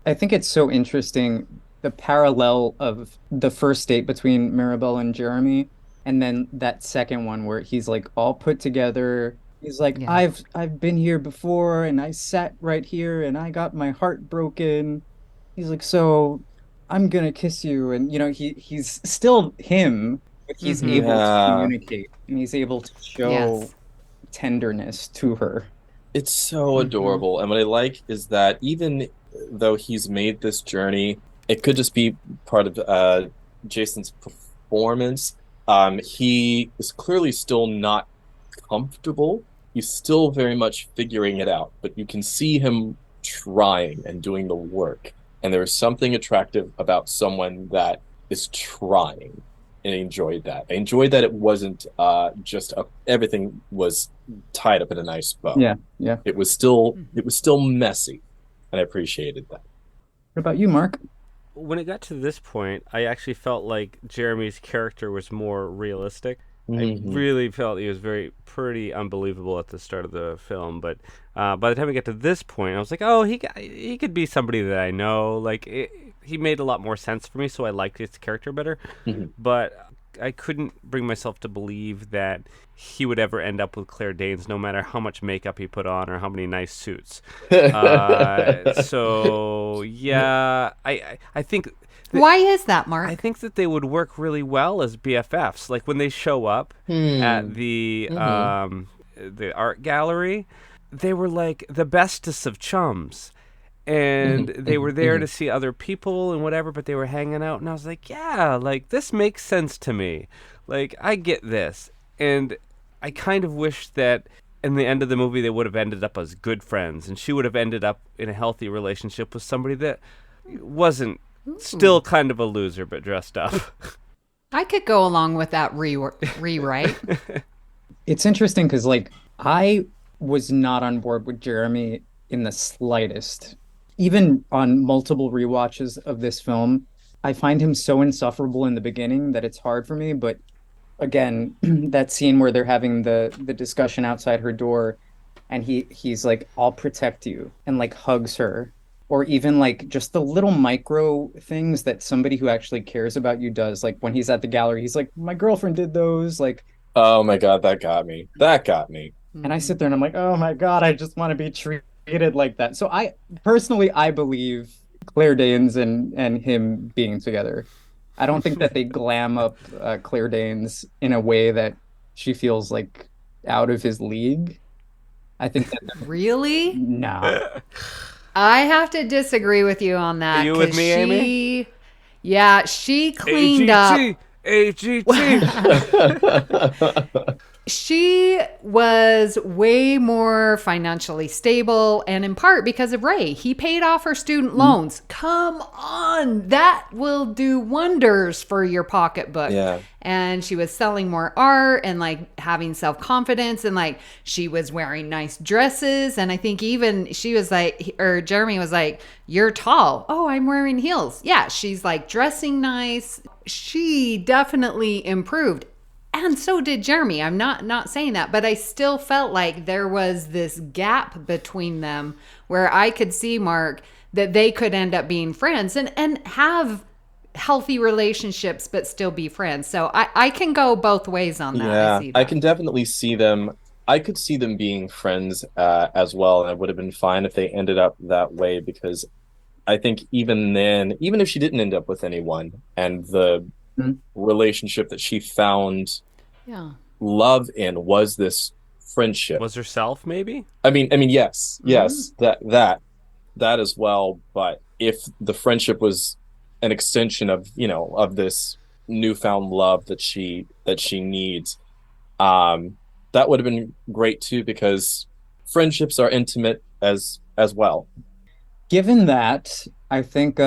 I think it's so interesting, the parallel of the first date between Mirabelle and Jeremy, and then that second one where he's like all put together. He's like, Yeah. I've been here before and I sat right here and I got my heart broken. He's like, so I'm gonna kiss you. And you know, he's still him, but he's able to Yeah. communicate and he's able to show Yes. tenderness to her. It's so adorable. And what I like is that even though he's made this journey, it could just be part of Jason's performance. He is clearly still not comfortable. He's still very much figuring it out, but you can see him trying and doing the work. And there's something attractive about someone that is trying. And I enjoyed that. I enjoyed that it wasn't everything was tied up in a nice bow. Yeah. It was still messy, and I appreciated that. What about you, Mark? When it got to this point, I actually felt like Jeremy's character was more realistic. I really felt he was pretty unbelievable at the start of the film, but by the time we get to this point, I was like, oh, he could be somebody that I know. Like he made a lot more sense for me, so I liked his character better. But I couldn't bring myself to believe that he would ever end up with Claire Danes, no matter how much makeup he put on or how many nice suits. So yeah, I think. Why is that, Mark? I think that they would work really well as BFFs. Like when they show up at the art gallery, they were like the bestest of chums. And they were there to see other people and whatever, but they were hanging out. And I was like, yeah, like this makes sense to me. Like I get this. And I kind of wish that in the end of the movie, they would have ended up as good friends. And she would have ended up in a healthy relationship with somebody that wasn't still kind of a loser, but dressed up. I could go along with that rewrite. It's interesting because, like, I was not on board with Jeremy in the slightest. Even on multiple rewatches of this film, I find him so insufferable in the beginning that it's hard for me. But again, that scene where they're having the discussion outside her door and he's like, I'll protect you, and like hugs her. Or even like just the little micro things that somebody who actually cares about you does. Like when he's at the gallery, he's like, my girlfriend did those. Like, oh my God, that got me. And I sit there and I'm like, oh my God, I just want to be treated like that. So I believe Claire Danes and him being together. I don't think that they glam up Claire Danes in a way that she feels like out of his league. I think that Really? no. I have to disagree with you on that. Are you with 'cause me, Amy? Yeah, she cleaned up. AGT. She was way more financially stable, and in part because of Ray. He paid off her student loans. Come on, that will do wonders for your pocketbook. Yeah. And she was selling more art and like having self-confidence, and like she was wearing nice dresses. And I think even she was like, or Jeremy was like, you're tall. Oh, I'm wearing heels. Yeah, she's like dressing nice. She definitely improved. And so did Jeremy. I'm not saying that, but I still felt like there was this gap between them where I could see, Mark, that they could end up being friends and have healthy relationships, but still be friends. So I can go both ways on that. Yeah, I see I that. can definitely see them I could see them being friends as well, and I would have been fine if they ended up that way, because I think even then, even if she didn't end up with anyone, and the Mhm. relationship that she found Yeah. love in was this friendship. Was herself, maybe? I mean, yes, that as well. But if the friendship was an extension of, of this newfound love that she needs, that would have been great too, because friendships are intimate as well. Given that, I think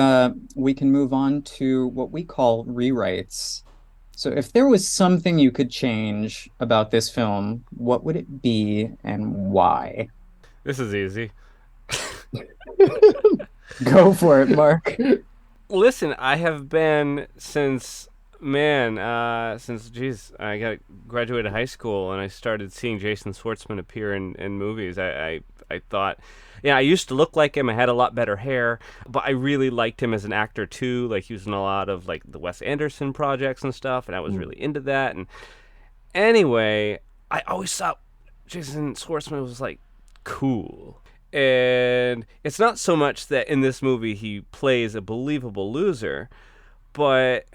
we can move on to what we call rewrites. So, if there was something you could change about this film, what would it be and why? This is easy. Go for it, Mark. Listen, I have been since geez, I got graduated high school and I started seeing Jason Schwartzman appear in movies. I thought, yeah, I used to look like him. I had a lot better hair, but I really liked him as an actor too. Like he was in a lot of like the Wes Anderson projects and stuff, and I was really into that. And anyway, I always thought Jason Schwartzman was like cool. And it's not so much that in this movie he plays a believable loser, but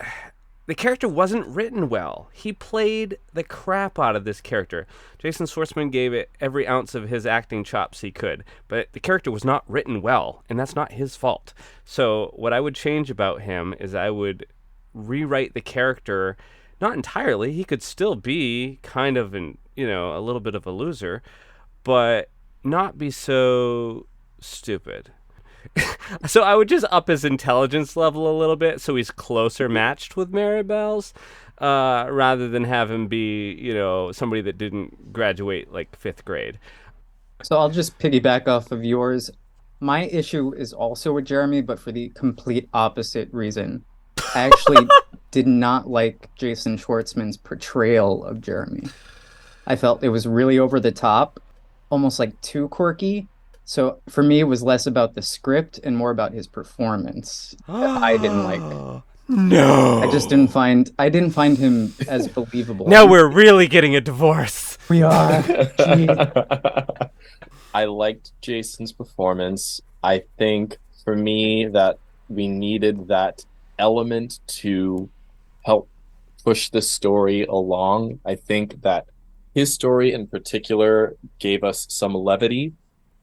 the character wasn't written well. He played the crap out of this character. Jason Schwartzman gave it every ounce of his acting chops he could, but the character was not written well, and that's not his fault. So what I would change about him is I would rewrite the character, not entirely. He could still be kind of a little bit of a loser, but not be so stupid. So I would just up his intelligence level a little bit so he's closer matched with Maribel's, rather than have him be, somebody that didn't graduate like 5th grade. So, I'll just piggyback off of yours. My issue is also with Jeremy, but for the complete opposite reason. I actually did not like Jason Schwartzman's portrayal of Jeremy. I felt it was really over the top, almost like too quirky. So for me, it was less about the script and more about his performance that I didn't like. No. I didn't find him as believable. Now we're really getting a divorce. We are. Gee. I liked Jason's performance. I think for me that we needed that element to help push the story along. I think that his story in particular gave us some levity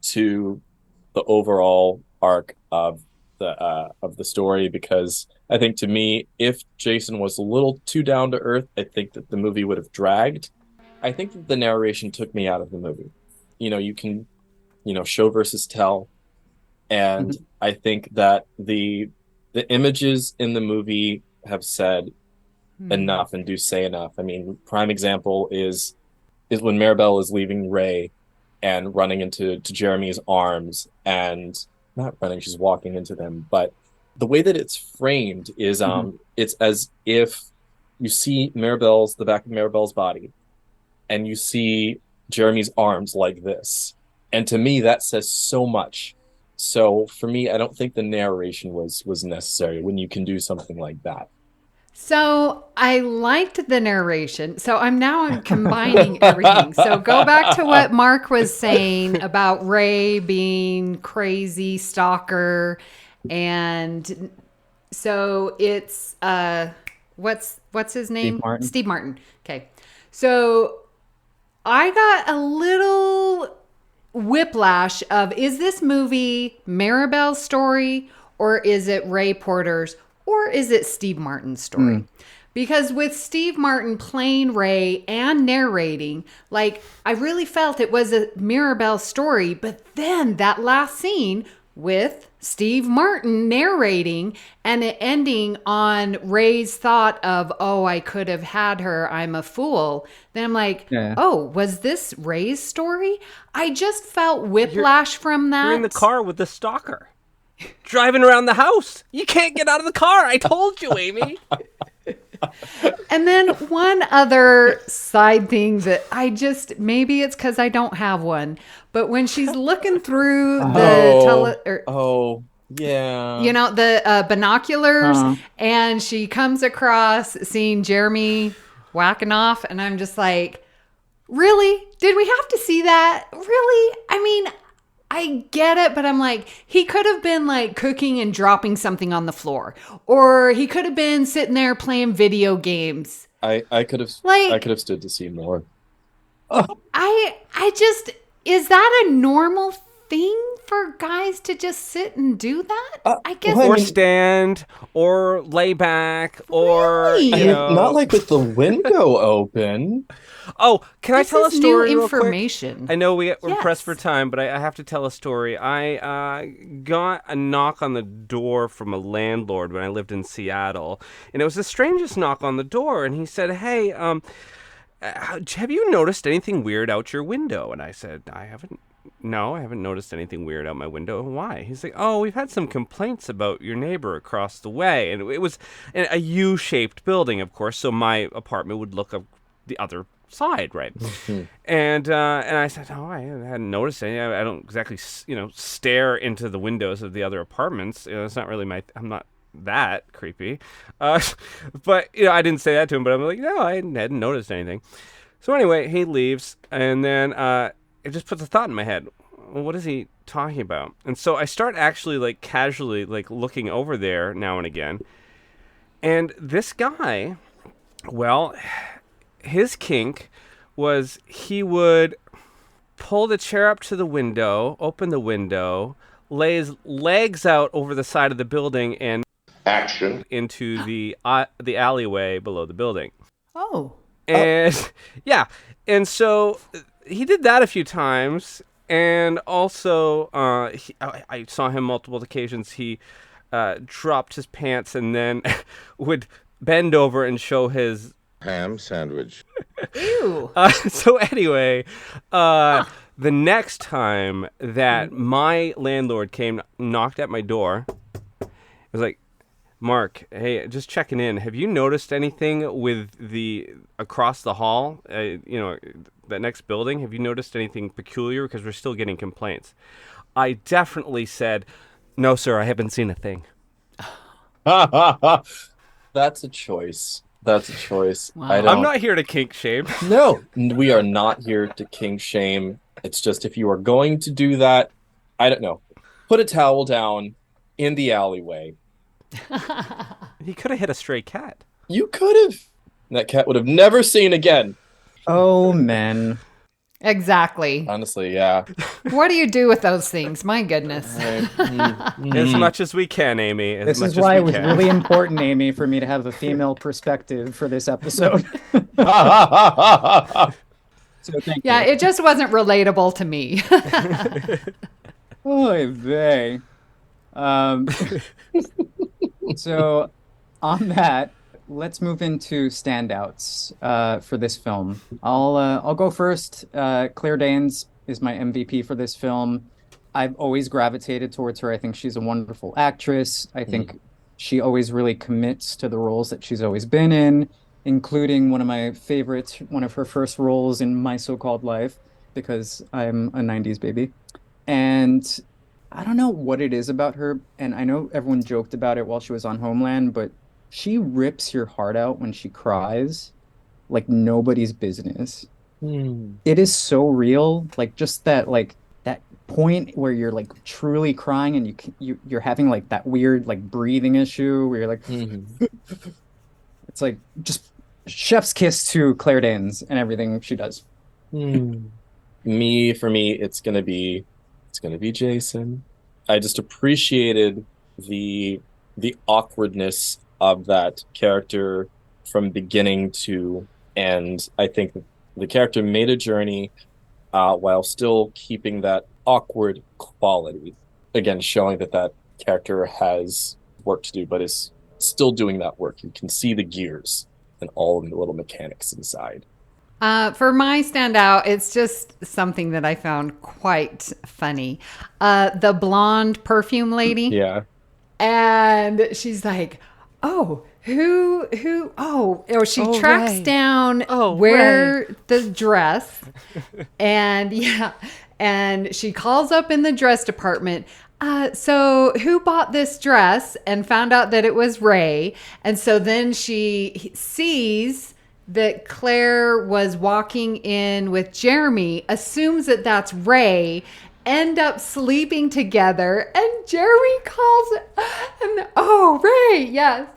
to the overall arc of the story, because I think, to me, if Jason was a little too down to earth, I think that the movie would have dragged. I think that the narration took me out of the movie. You can, show versus tell, and I think that the images in the movie have said enough and do say enough. I mean, prime example is when Maribel is leaving Ray and running into Jeremy's arms, and not running, she's walking into them. But the way that it's framed is it's as if you see the back of Maribel's body, and you see Jeremy's arms like this. And to me, that says so much. So for me, I don't think the narration was necessary when you can do something like that. So I liked the narration. So I'm combining everything. So go back to what Mark was saying about Ray being crazy stalker. And so it's, what's his name? Steve Martin. Okay. So I got a little whiplash of, is this movie Maribel's story, or is it Ray Porter's, or is it Steve Martin's story? Because with Steve Martin playing Ray and narrating, like, I really felt it was a Maribel story. But then that last scene with Steve Martin narrating and it ending on Ray's thought of, oh, I could have had her, I'm a fool. Then I'm like, oh, was this Ray's story? I just felt whiplash from that. You're in the car with the stalker. Driving around the house. You can't get out of the car. I told you, Amy. And then one other side thing that maybe it's because I don't have one, but when she's looking through the the binoculars, and she comes across seeing Jeremy whacking off, and I'm just like, Really? Did we have to see that? Really? I mean, I get it, but I'm like, he could have been like cooking and dropping something on the floor, or he could have been sitting there playing video games. I could have Like- I could have stood to see more. I just, is that a normal thing for guys to just sit and do that? I guess. well, I Or mean- stand, or lay back, or Really? you know. Not like with the window open. Oh, can I This tell a is new story real information. quick? I know we're Yes. pressed for time, but I have to tell a story. I got a knock on the door from a landlord when I lived in Seattle, and it was the strangest knock on the door. And he said, "Hey, have you noticed anything weird out your window?" And I said, "I haven't. No, I haven't noticed anything weird out my window. Why?" He's like, "Oh, we've had some complaints about your neighbor across the way." And it was a U-shaped building, of course, so my apartment would look up the other side, right? And I said, "Oh, I hadn't noticed any. I don't exactly, stare into the windows of the other apartments. It's not really I'm not that creepy." But I didn't say that to him. But I'm like, no, I hadn't noticed anything. So anyway, he leaves, and then it just puts a thought in my head. Well, what is he talking about? And so I start actually like casually like looking over there now and again. And this guy, well, his kink was he would pull the chair up to the window, open the window, lay his legs out over the side of the building and Action. into the alleyway below the building. Oh. And yeah, and so he did that a few times, and also I saw him multiple occasions. He dropped his pants and then would bend over and show his Ham sandwich. Ew. so anyway, the next time that my landlord came, knocked at my door, it was like, "Mark, hey, just checking in. Have you noticed anything with the across the hall? That next building. Have you noticed anything peculiar? Because we're still getting complaints." I definitely said, "No, sir, I haven't seen a thing." That's a choice. That's a choice. Wow. I'm not here to kink shame. No, we are not here to kink shame. It's just if you are going to do that, I don't know. Put a towel down in the alleyway. He could have hit a stray cat. You could have. That cat would have never seen again. Oh, men. Exactly. Honestly, yeah. What do you do with those things? My goodness. As much as we can, Amy. As This much is as why we it was can. really important, Amy, for me to have a female perspective for this episode. So thank Yeah, you. it just wasn't relatable to me. Oy vey. So on that, let's move into standouts for this film. I'll go first. Claire Danes is my MVP for this film. I've always gravitated towards her. I think she's a wonderful actress. I think she always really commits to the roles that she's always been in, including one of my favorites, one of her first roles in My So-Called Life, because I'm a 90s baby. And I don't know what it is about her, and I know everyone joked about it while she was on Homeland, but she rips your heart out when she cries like nobody's business. It is so real, like just that point where you're like truly crying and you're having like that weird like breathing issue where you're like it's like just chef's kiss to Claire Danes and everything she does. For me, it's gonna be Jason. I just appreciated the awkwardness of that character from beginning to end. I think the character made a journey while still keeping that awkward quality. Again, showing that character has work to do, but is still doing that work. You can see the gears and all of the little mechanics inside. For my standout, it's just something that I found quite funny. The blonde perfume lady. Yeah. And she's like, "Oh, who, she tracks Ray. down where the dress." And she calls up in the dress department. So who bought this dress, and found out that it was Ray. And so then she sees that Claire was walking in with Jeremy, assumes that that's Ray, end up sleeping together, and Jeremy calls and Ray, yes.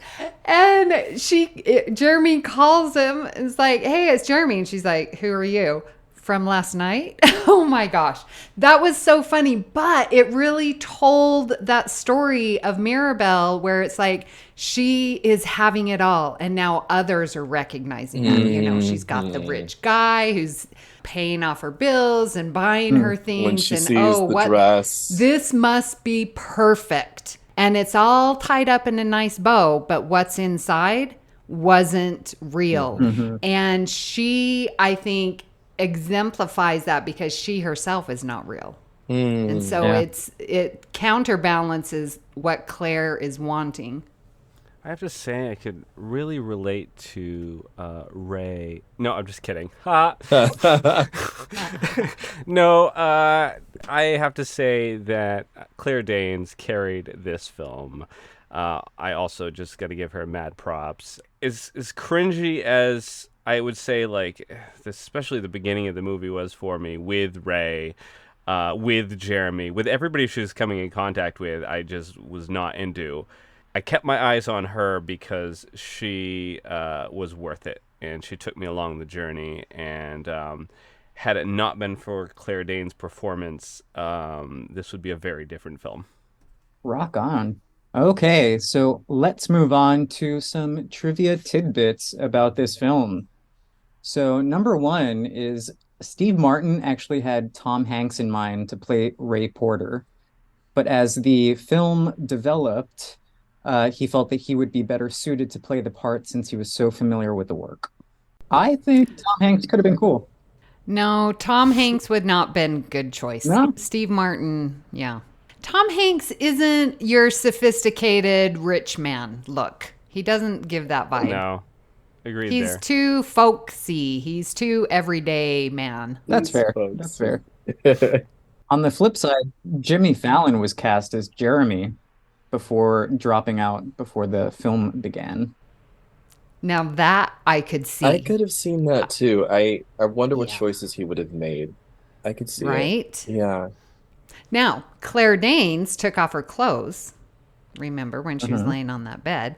And Jeremy calls him and is like, hey, it's Jeremy. And she's like, who are you? From last night? Oh my gosh. That was so funny. But it really told that story of Mirabelle where it's like she is having it all and now others are recognizing her. You know, she's got the rich guy who's paying off her bills and buying her things. When she and sees the dress. This must be perfect. And it's all tied up in a nice bow, but what's inside wasn't real. And she, I think, exemplifies that because she herself is not real. And so it counterbalances what Claire is wanting. I have to say, I could really relate to Ray. No, I'm just kidding. Ha! No, I have to say that Claire Danes carried this film. I also just got to give her mad props. As cringy as I would say, like, especially the beginning of the movie was for me with Ray, with Jeremy, with everybody she was coming in contact with, I just was not into. I kept my eyes on her because she was worth it, and she took me along the journey. And had it not been for Claire Danes' performance, this would be a very different film. Rock on. Okay, so let's move on to some trivia tidbits about this film. So number one is Steve Martin actually had Tom Hanks in mind to play Ray Porter. But as the film developed, he felt that he would be better suited to play the part since he was so familiar with the work. I think Tom Hanks could have been cool. No, Tom Hanks would not been good choice. No? Steve Martin, yeah. Tom Hanks isn't your sophisticated rich man look. He doesn't give that vibe. No, agreed. He's too folksy. He's too everyday man. That's fair. That's fair. On the flip side, Jimmy Fallon was cast as Jeremy before dropping out before the film began. Now that I could see. I could have seen that too. I wonder what choices he would have made. I could see right? it. Yeah. Now, Claire Danes took off her clothes, remember, when she was laying on that bed,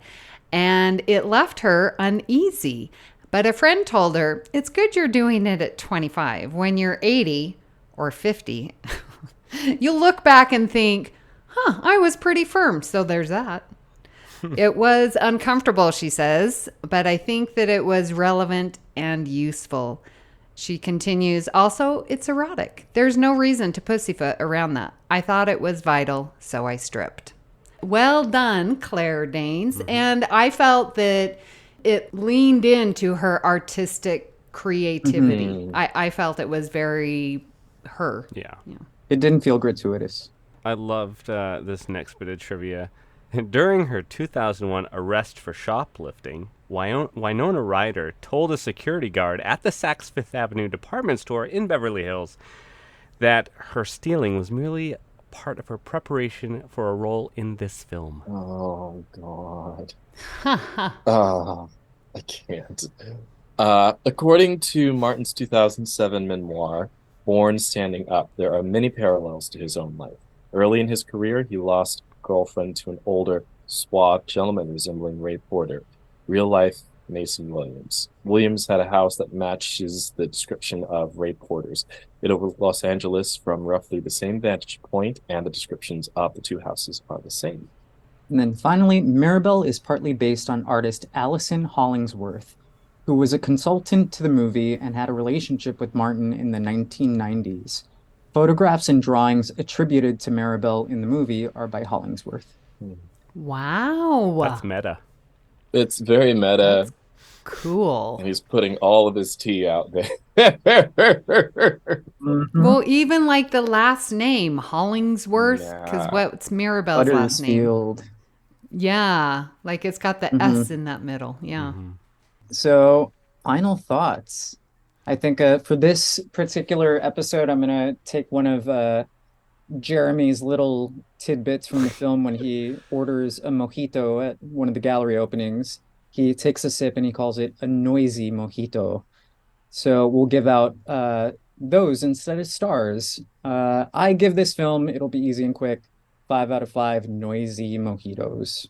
and it left her uneasy. But a friend told her, it's good you're doing it at 25. When you're 80 or 50, you'll look back and think, I was pretty firm. So there's that. It was uncomfortable, she says, but I think that it was relevant and useful. She continues, also, it's erotic. There's no reason to pussyfoot around that. I thought it was vital, so I stripped. Well done, Claire Danes. And I felt that it leaned into her artistic creativity. I felt it was very her. Yeah. It didn't feel gratuitous. I loved this next bit of trivia. During her 2001 arrest for shoplifting, Winona Ryder told a security guard at the Saks Fifth Avenue department store in Beverly Hills that her stealing was merely part of her preparation for a role in this film. Oh, God. I can't. According to Martin's 2007 memoir, Born Standing Up, there are many parallels to his own life. Early in his career, he lost a girlfriend to an older, suave gentleman resembling Ray Porter, real-life Mason Williams. Williams had a house that matches the description of Ray Porter's. It overlooked Los Angeles from roughly the same vantage point, and the descriptions of the two houses are the same. And then finally, Mirabelle is partly based on artist Allison Hollingsworth, who was a consultant to the movie and had a relationship with Martin in the 1990s. Photographs and drawings attributed to Mirabelle in the movie are by Hollingsworth. Wow. That's meta. It's very meta. That's cool. And he's putting all of his tea out there. Well, even like the last name, Hollingsworth, because what's Mirabelle's last name? Huddersfield. Yeah, like it's got the S in that middle. Yeah. So, final thoughts. I think for this particular episode, I'm going to take one of Jeremy's little tidbits from the film when he orders a mojito at one of the gallery openings. he takes a sip and he calls it a noisy mojito. So we'll give out those instead of stars. I give this film, it'll be easy and quick, 5 out of 5 noisy mojitos.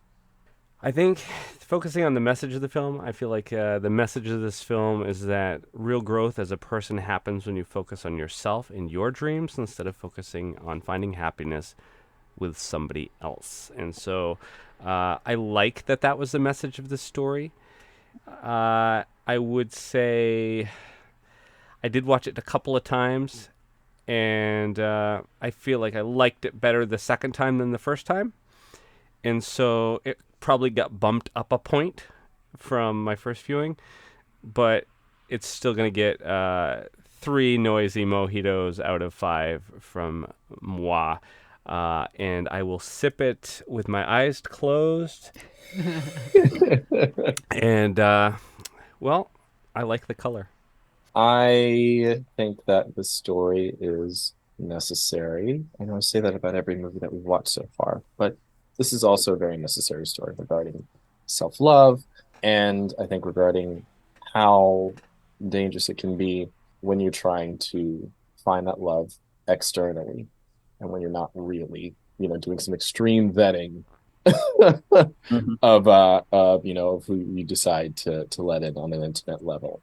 I think focusing on the message of the film, I feel like the message of this film is that real growth as a person happens when you focus on yourself and your dreams instead of focusing on finding happiness with somebody else. And so I like that that was the message of the story. I would say I did watch it a couple of times, and I feel like I liked it better the second time than the first time. And so it probably got bumped up a point from my first viewing, but it's still going to get 3 noisy mojitos out of 5 from moi. And I will sip it with my eyes closed. And, well, I like the color. I think that the story is necessary. I know I say that about every movie that we've watched so far, but this is also a very necessary story regarding self-love, and I think regarding how dangerous it can be when you're trying to find that love externally and when you're not really, doing some extreme vetting of who you decide to let in on an intimate level.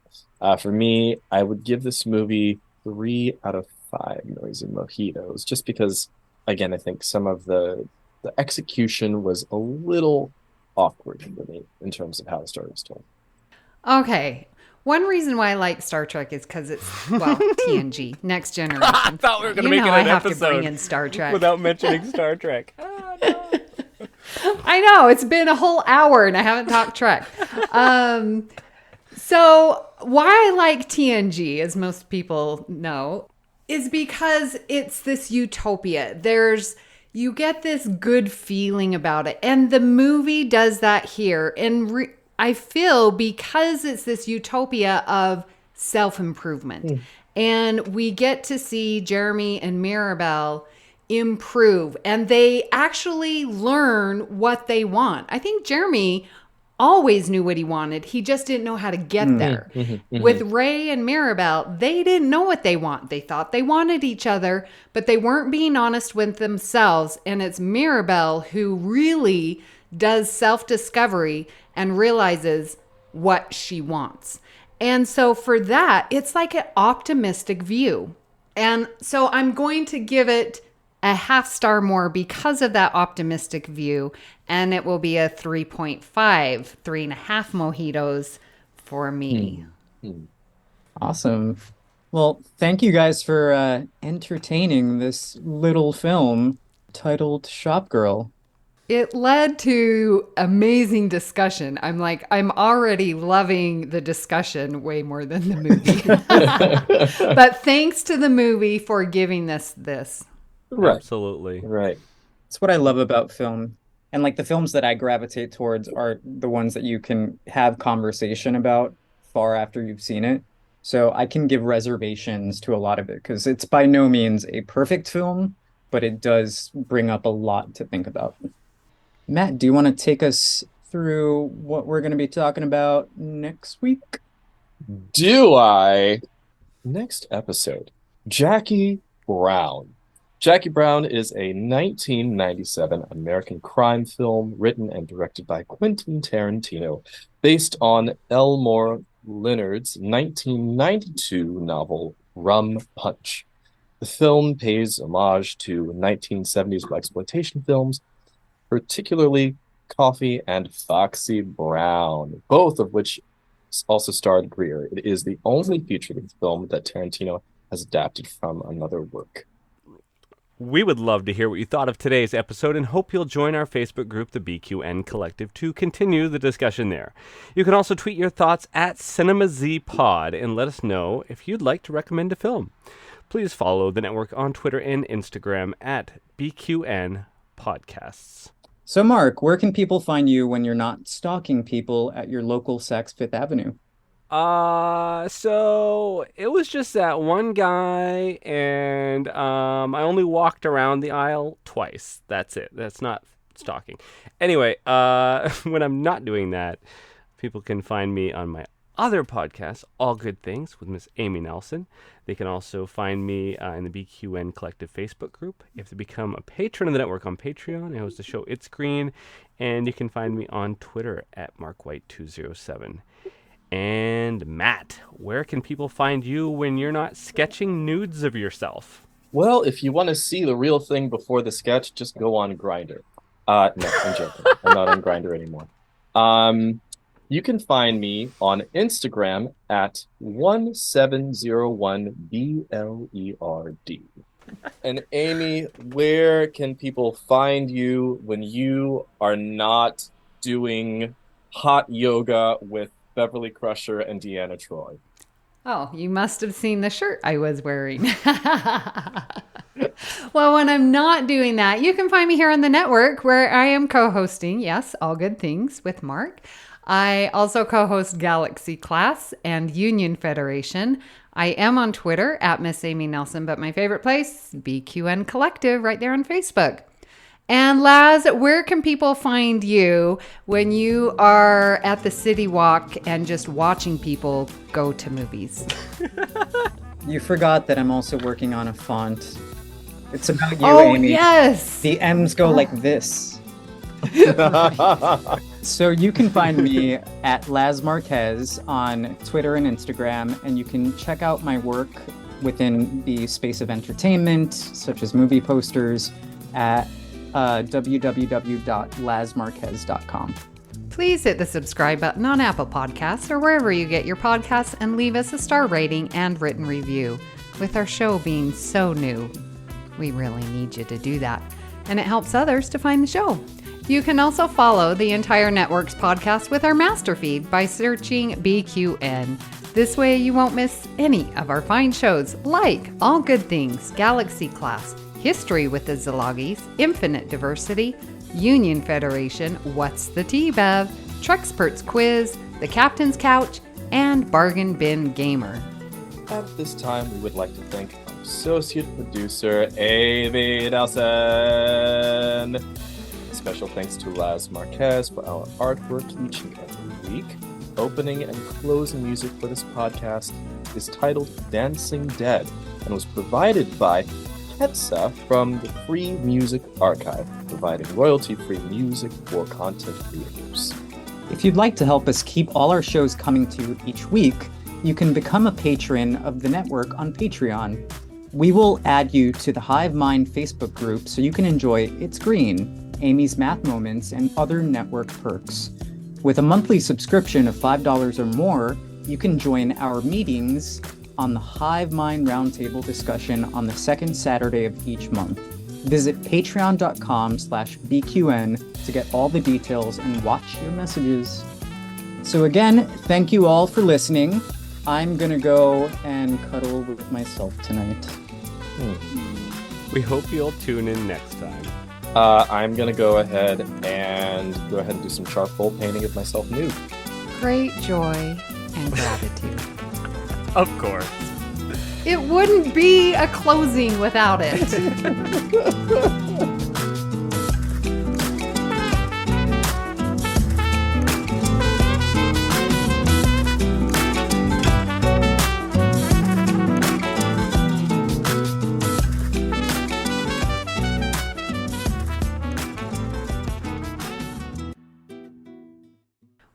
For me, I would give this movie 3 out of 5 noisy mojitos, just because, again, I think some of the execution was a little awkward for me in terms of how the story was told. Okay. One reason why I like Star Trek is because it's, well, TNG, Next Generation. I thought we were going to make it an I have episode to bring in Star Trek. without mentioning Star Trek. Oh, no. I know. It's been a whole hour and I haven't talked Trek. So why I like TNG, as most people know, is because it's this utopia. You get this good feeling about it. And the movie does that here. And I feel because it's this utopia of self-improvement. And we get to see Jeremy and Mirabel improve. And they actually learn what they want. I think Jeremy always knew what he wanted. He just didn't know how to get there. With Ray and Mirabel, they didn't know what they want. They thought they wanted each other, but they weren't being honest with themselves. And it's Mirabel who really does self-discovery and realizes what she wants. And so for that, it's like an optimistic view. And so I'm going to give it a half star more because of that optimistic view. And it will be a 3.5, 3.5 mojitos for me. Awesome. Well, thank you guys for entertaining this little film titled Shopgirl. It led to amazing discussion. I'm already loving the discussion way more than the movie. But thanks to the movie for giving us this. Right. Absolutely. Right. That's what I love about film. And like the films that I gravitate towards are the ones that you can have conversation about far after you've seen it. So I can give reservations to a lot of it because it's by no means a perfect film, but it does bring up a lot to think about. Matt, do you want to take us through what we're going to be talking about next week? Do I? Next episode, Jackie Brown. Jackie Brown is a 1997 American crime film written and directed by Quentin Tarantino, based on Elmore Leonard's 1992 novel Rum Punch. The film pays homage to 1970s exploitation films, particularly Coffee and Foxy Brown, both of which also starred Greer. It is the only feature-length film that Tarantino has adapted from another work. We would love to hear what you thought of today's episode and hope you'll join our Facebook group, the BQN Collective, to continue the discussion there. You can also tweet your thoughts at CinemaZPod and let us know if you'd like to recommend a film. Please follow the network on Twitter and Instagram at BQN Podcasts. So, Mark, where can people find you when you're not stalking people at your local Saks Fifth Avenue? So it was just that one guy, and I only walked around the aisle twice. That's it. That's not stalking. Anyway, when I'm not doing that, People can find me on my other podcast, All Good Things, with Miss Amy Nelson. They can also find me in the BQN Collective Facebook group. You have to become a patron of the network on Patreon. I host the show It's Green, and you can find me on Twitter at MarkWhite207. And Matt, where can people find you when you're not sketching nudes of yourself? Well, if you want to see the real thing before the sketch, just go on Grindr. No, I'm joking. I'm not on Grindr anymore. You can find me on Instagram at 1701BLERD. And Amy, where can people find you when you are not doing hot yoga with Beverly Crusher and Deanna Troy? Oh, you must have seen the shirt I was wearing. Well, when I'm not doing that, you can find me here on the network where I am co-hosting, yes, All Good Things with Mark. I also co-host Galaxy Class and Union Federation. I am on Twitter at Miss Amy Nelson, but my favorite place, BQN Collective, right there on Facebook. And Laz, where can people find you when you are at the City Walk and just watching people go to movies? You forgot that I'm also working on a font. It's about you, Oh, Amy. yes. The M's go like this. So you can find me at Laz Marquez on Twitter and Instagram, and you can check out my work within the space of entertainment, such as movie posters, at www.lazmarquez.com. Please hit the subscribe button on Apple Podcasts or wherever you get your podcasts and leave us a star rating and written review. With our show being so new, we really need you to do that. And it helps others to find the show. You can also follow the entire network's podcast with our master feed by searching BQN. This way you won't miss any of our fine shows like All Good Things, Galaxy Class, History with the Szilagys, Infinite Diversity, Union Federation, What's the Tea, Bev, Truxpert's Quiz, The Captain's Couch, and Bargain Bin Gamer. At this time, we would like to thank our associate producer, Amy Nelson. Special thanks to Laz Marquez for our artwork each and every week. Opening and closing music for this podcast is titled Dancing Dead and was provided by Ketsa from the Free Music Archive, providing royalty-free music for content creators. If you'd like to help us keep all our shows coming to you each week, you can become a patron of the network on Patreon. We will add you to the Hive Mind Facebook group so you can enjoy It's Green, Amy's Math Moments, and other network perks. With a monthly subscription of $5 or more, you can join our meetings on the Hive Mind Roundtable discussion on the second Saturday of each month. Visit patreon.com/BQN to get all the details and watch your messages. So again, thank you all for listening. I'm gonna go and cuddle with myself tonight. We hope you'll tune in next time. I'm gonna go ahead and do some charcoal painting of myself nude. Great joy and gratitude. Of course. It wouldn't be a closing without it.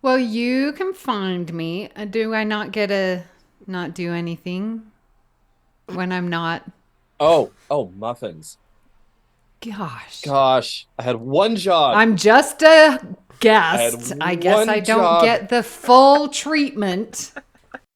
Well, you can find me. Do I not get a not do anything when I'm not? Oh, muffins. Gosh. I had one job. I'm just a guest. I guess one I don't job. get the full treatment.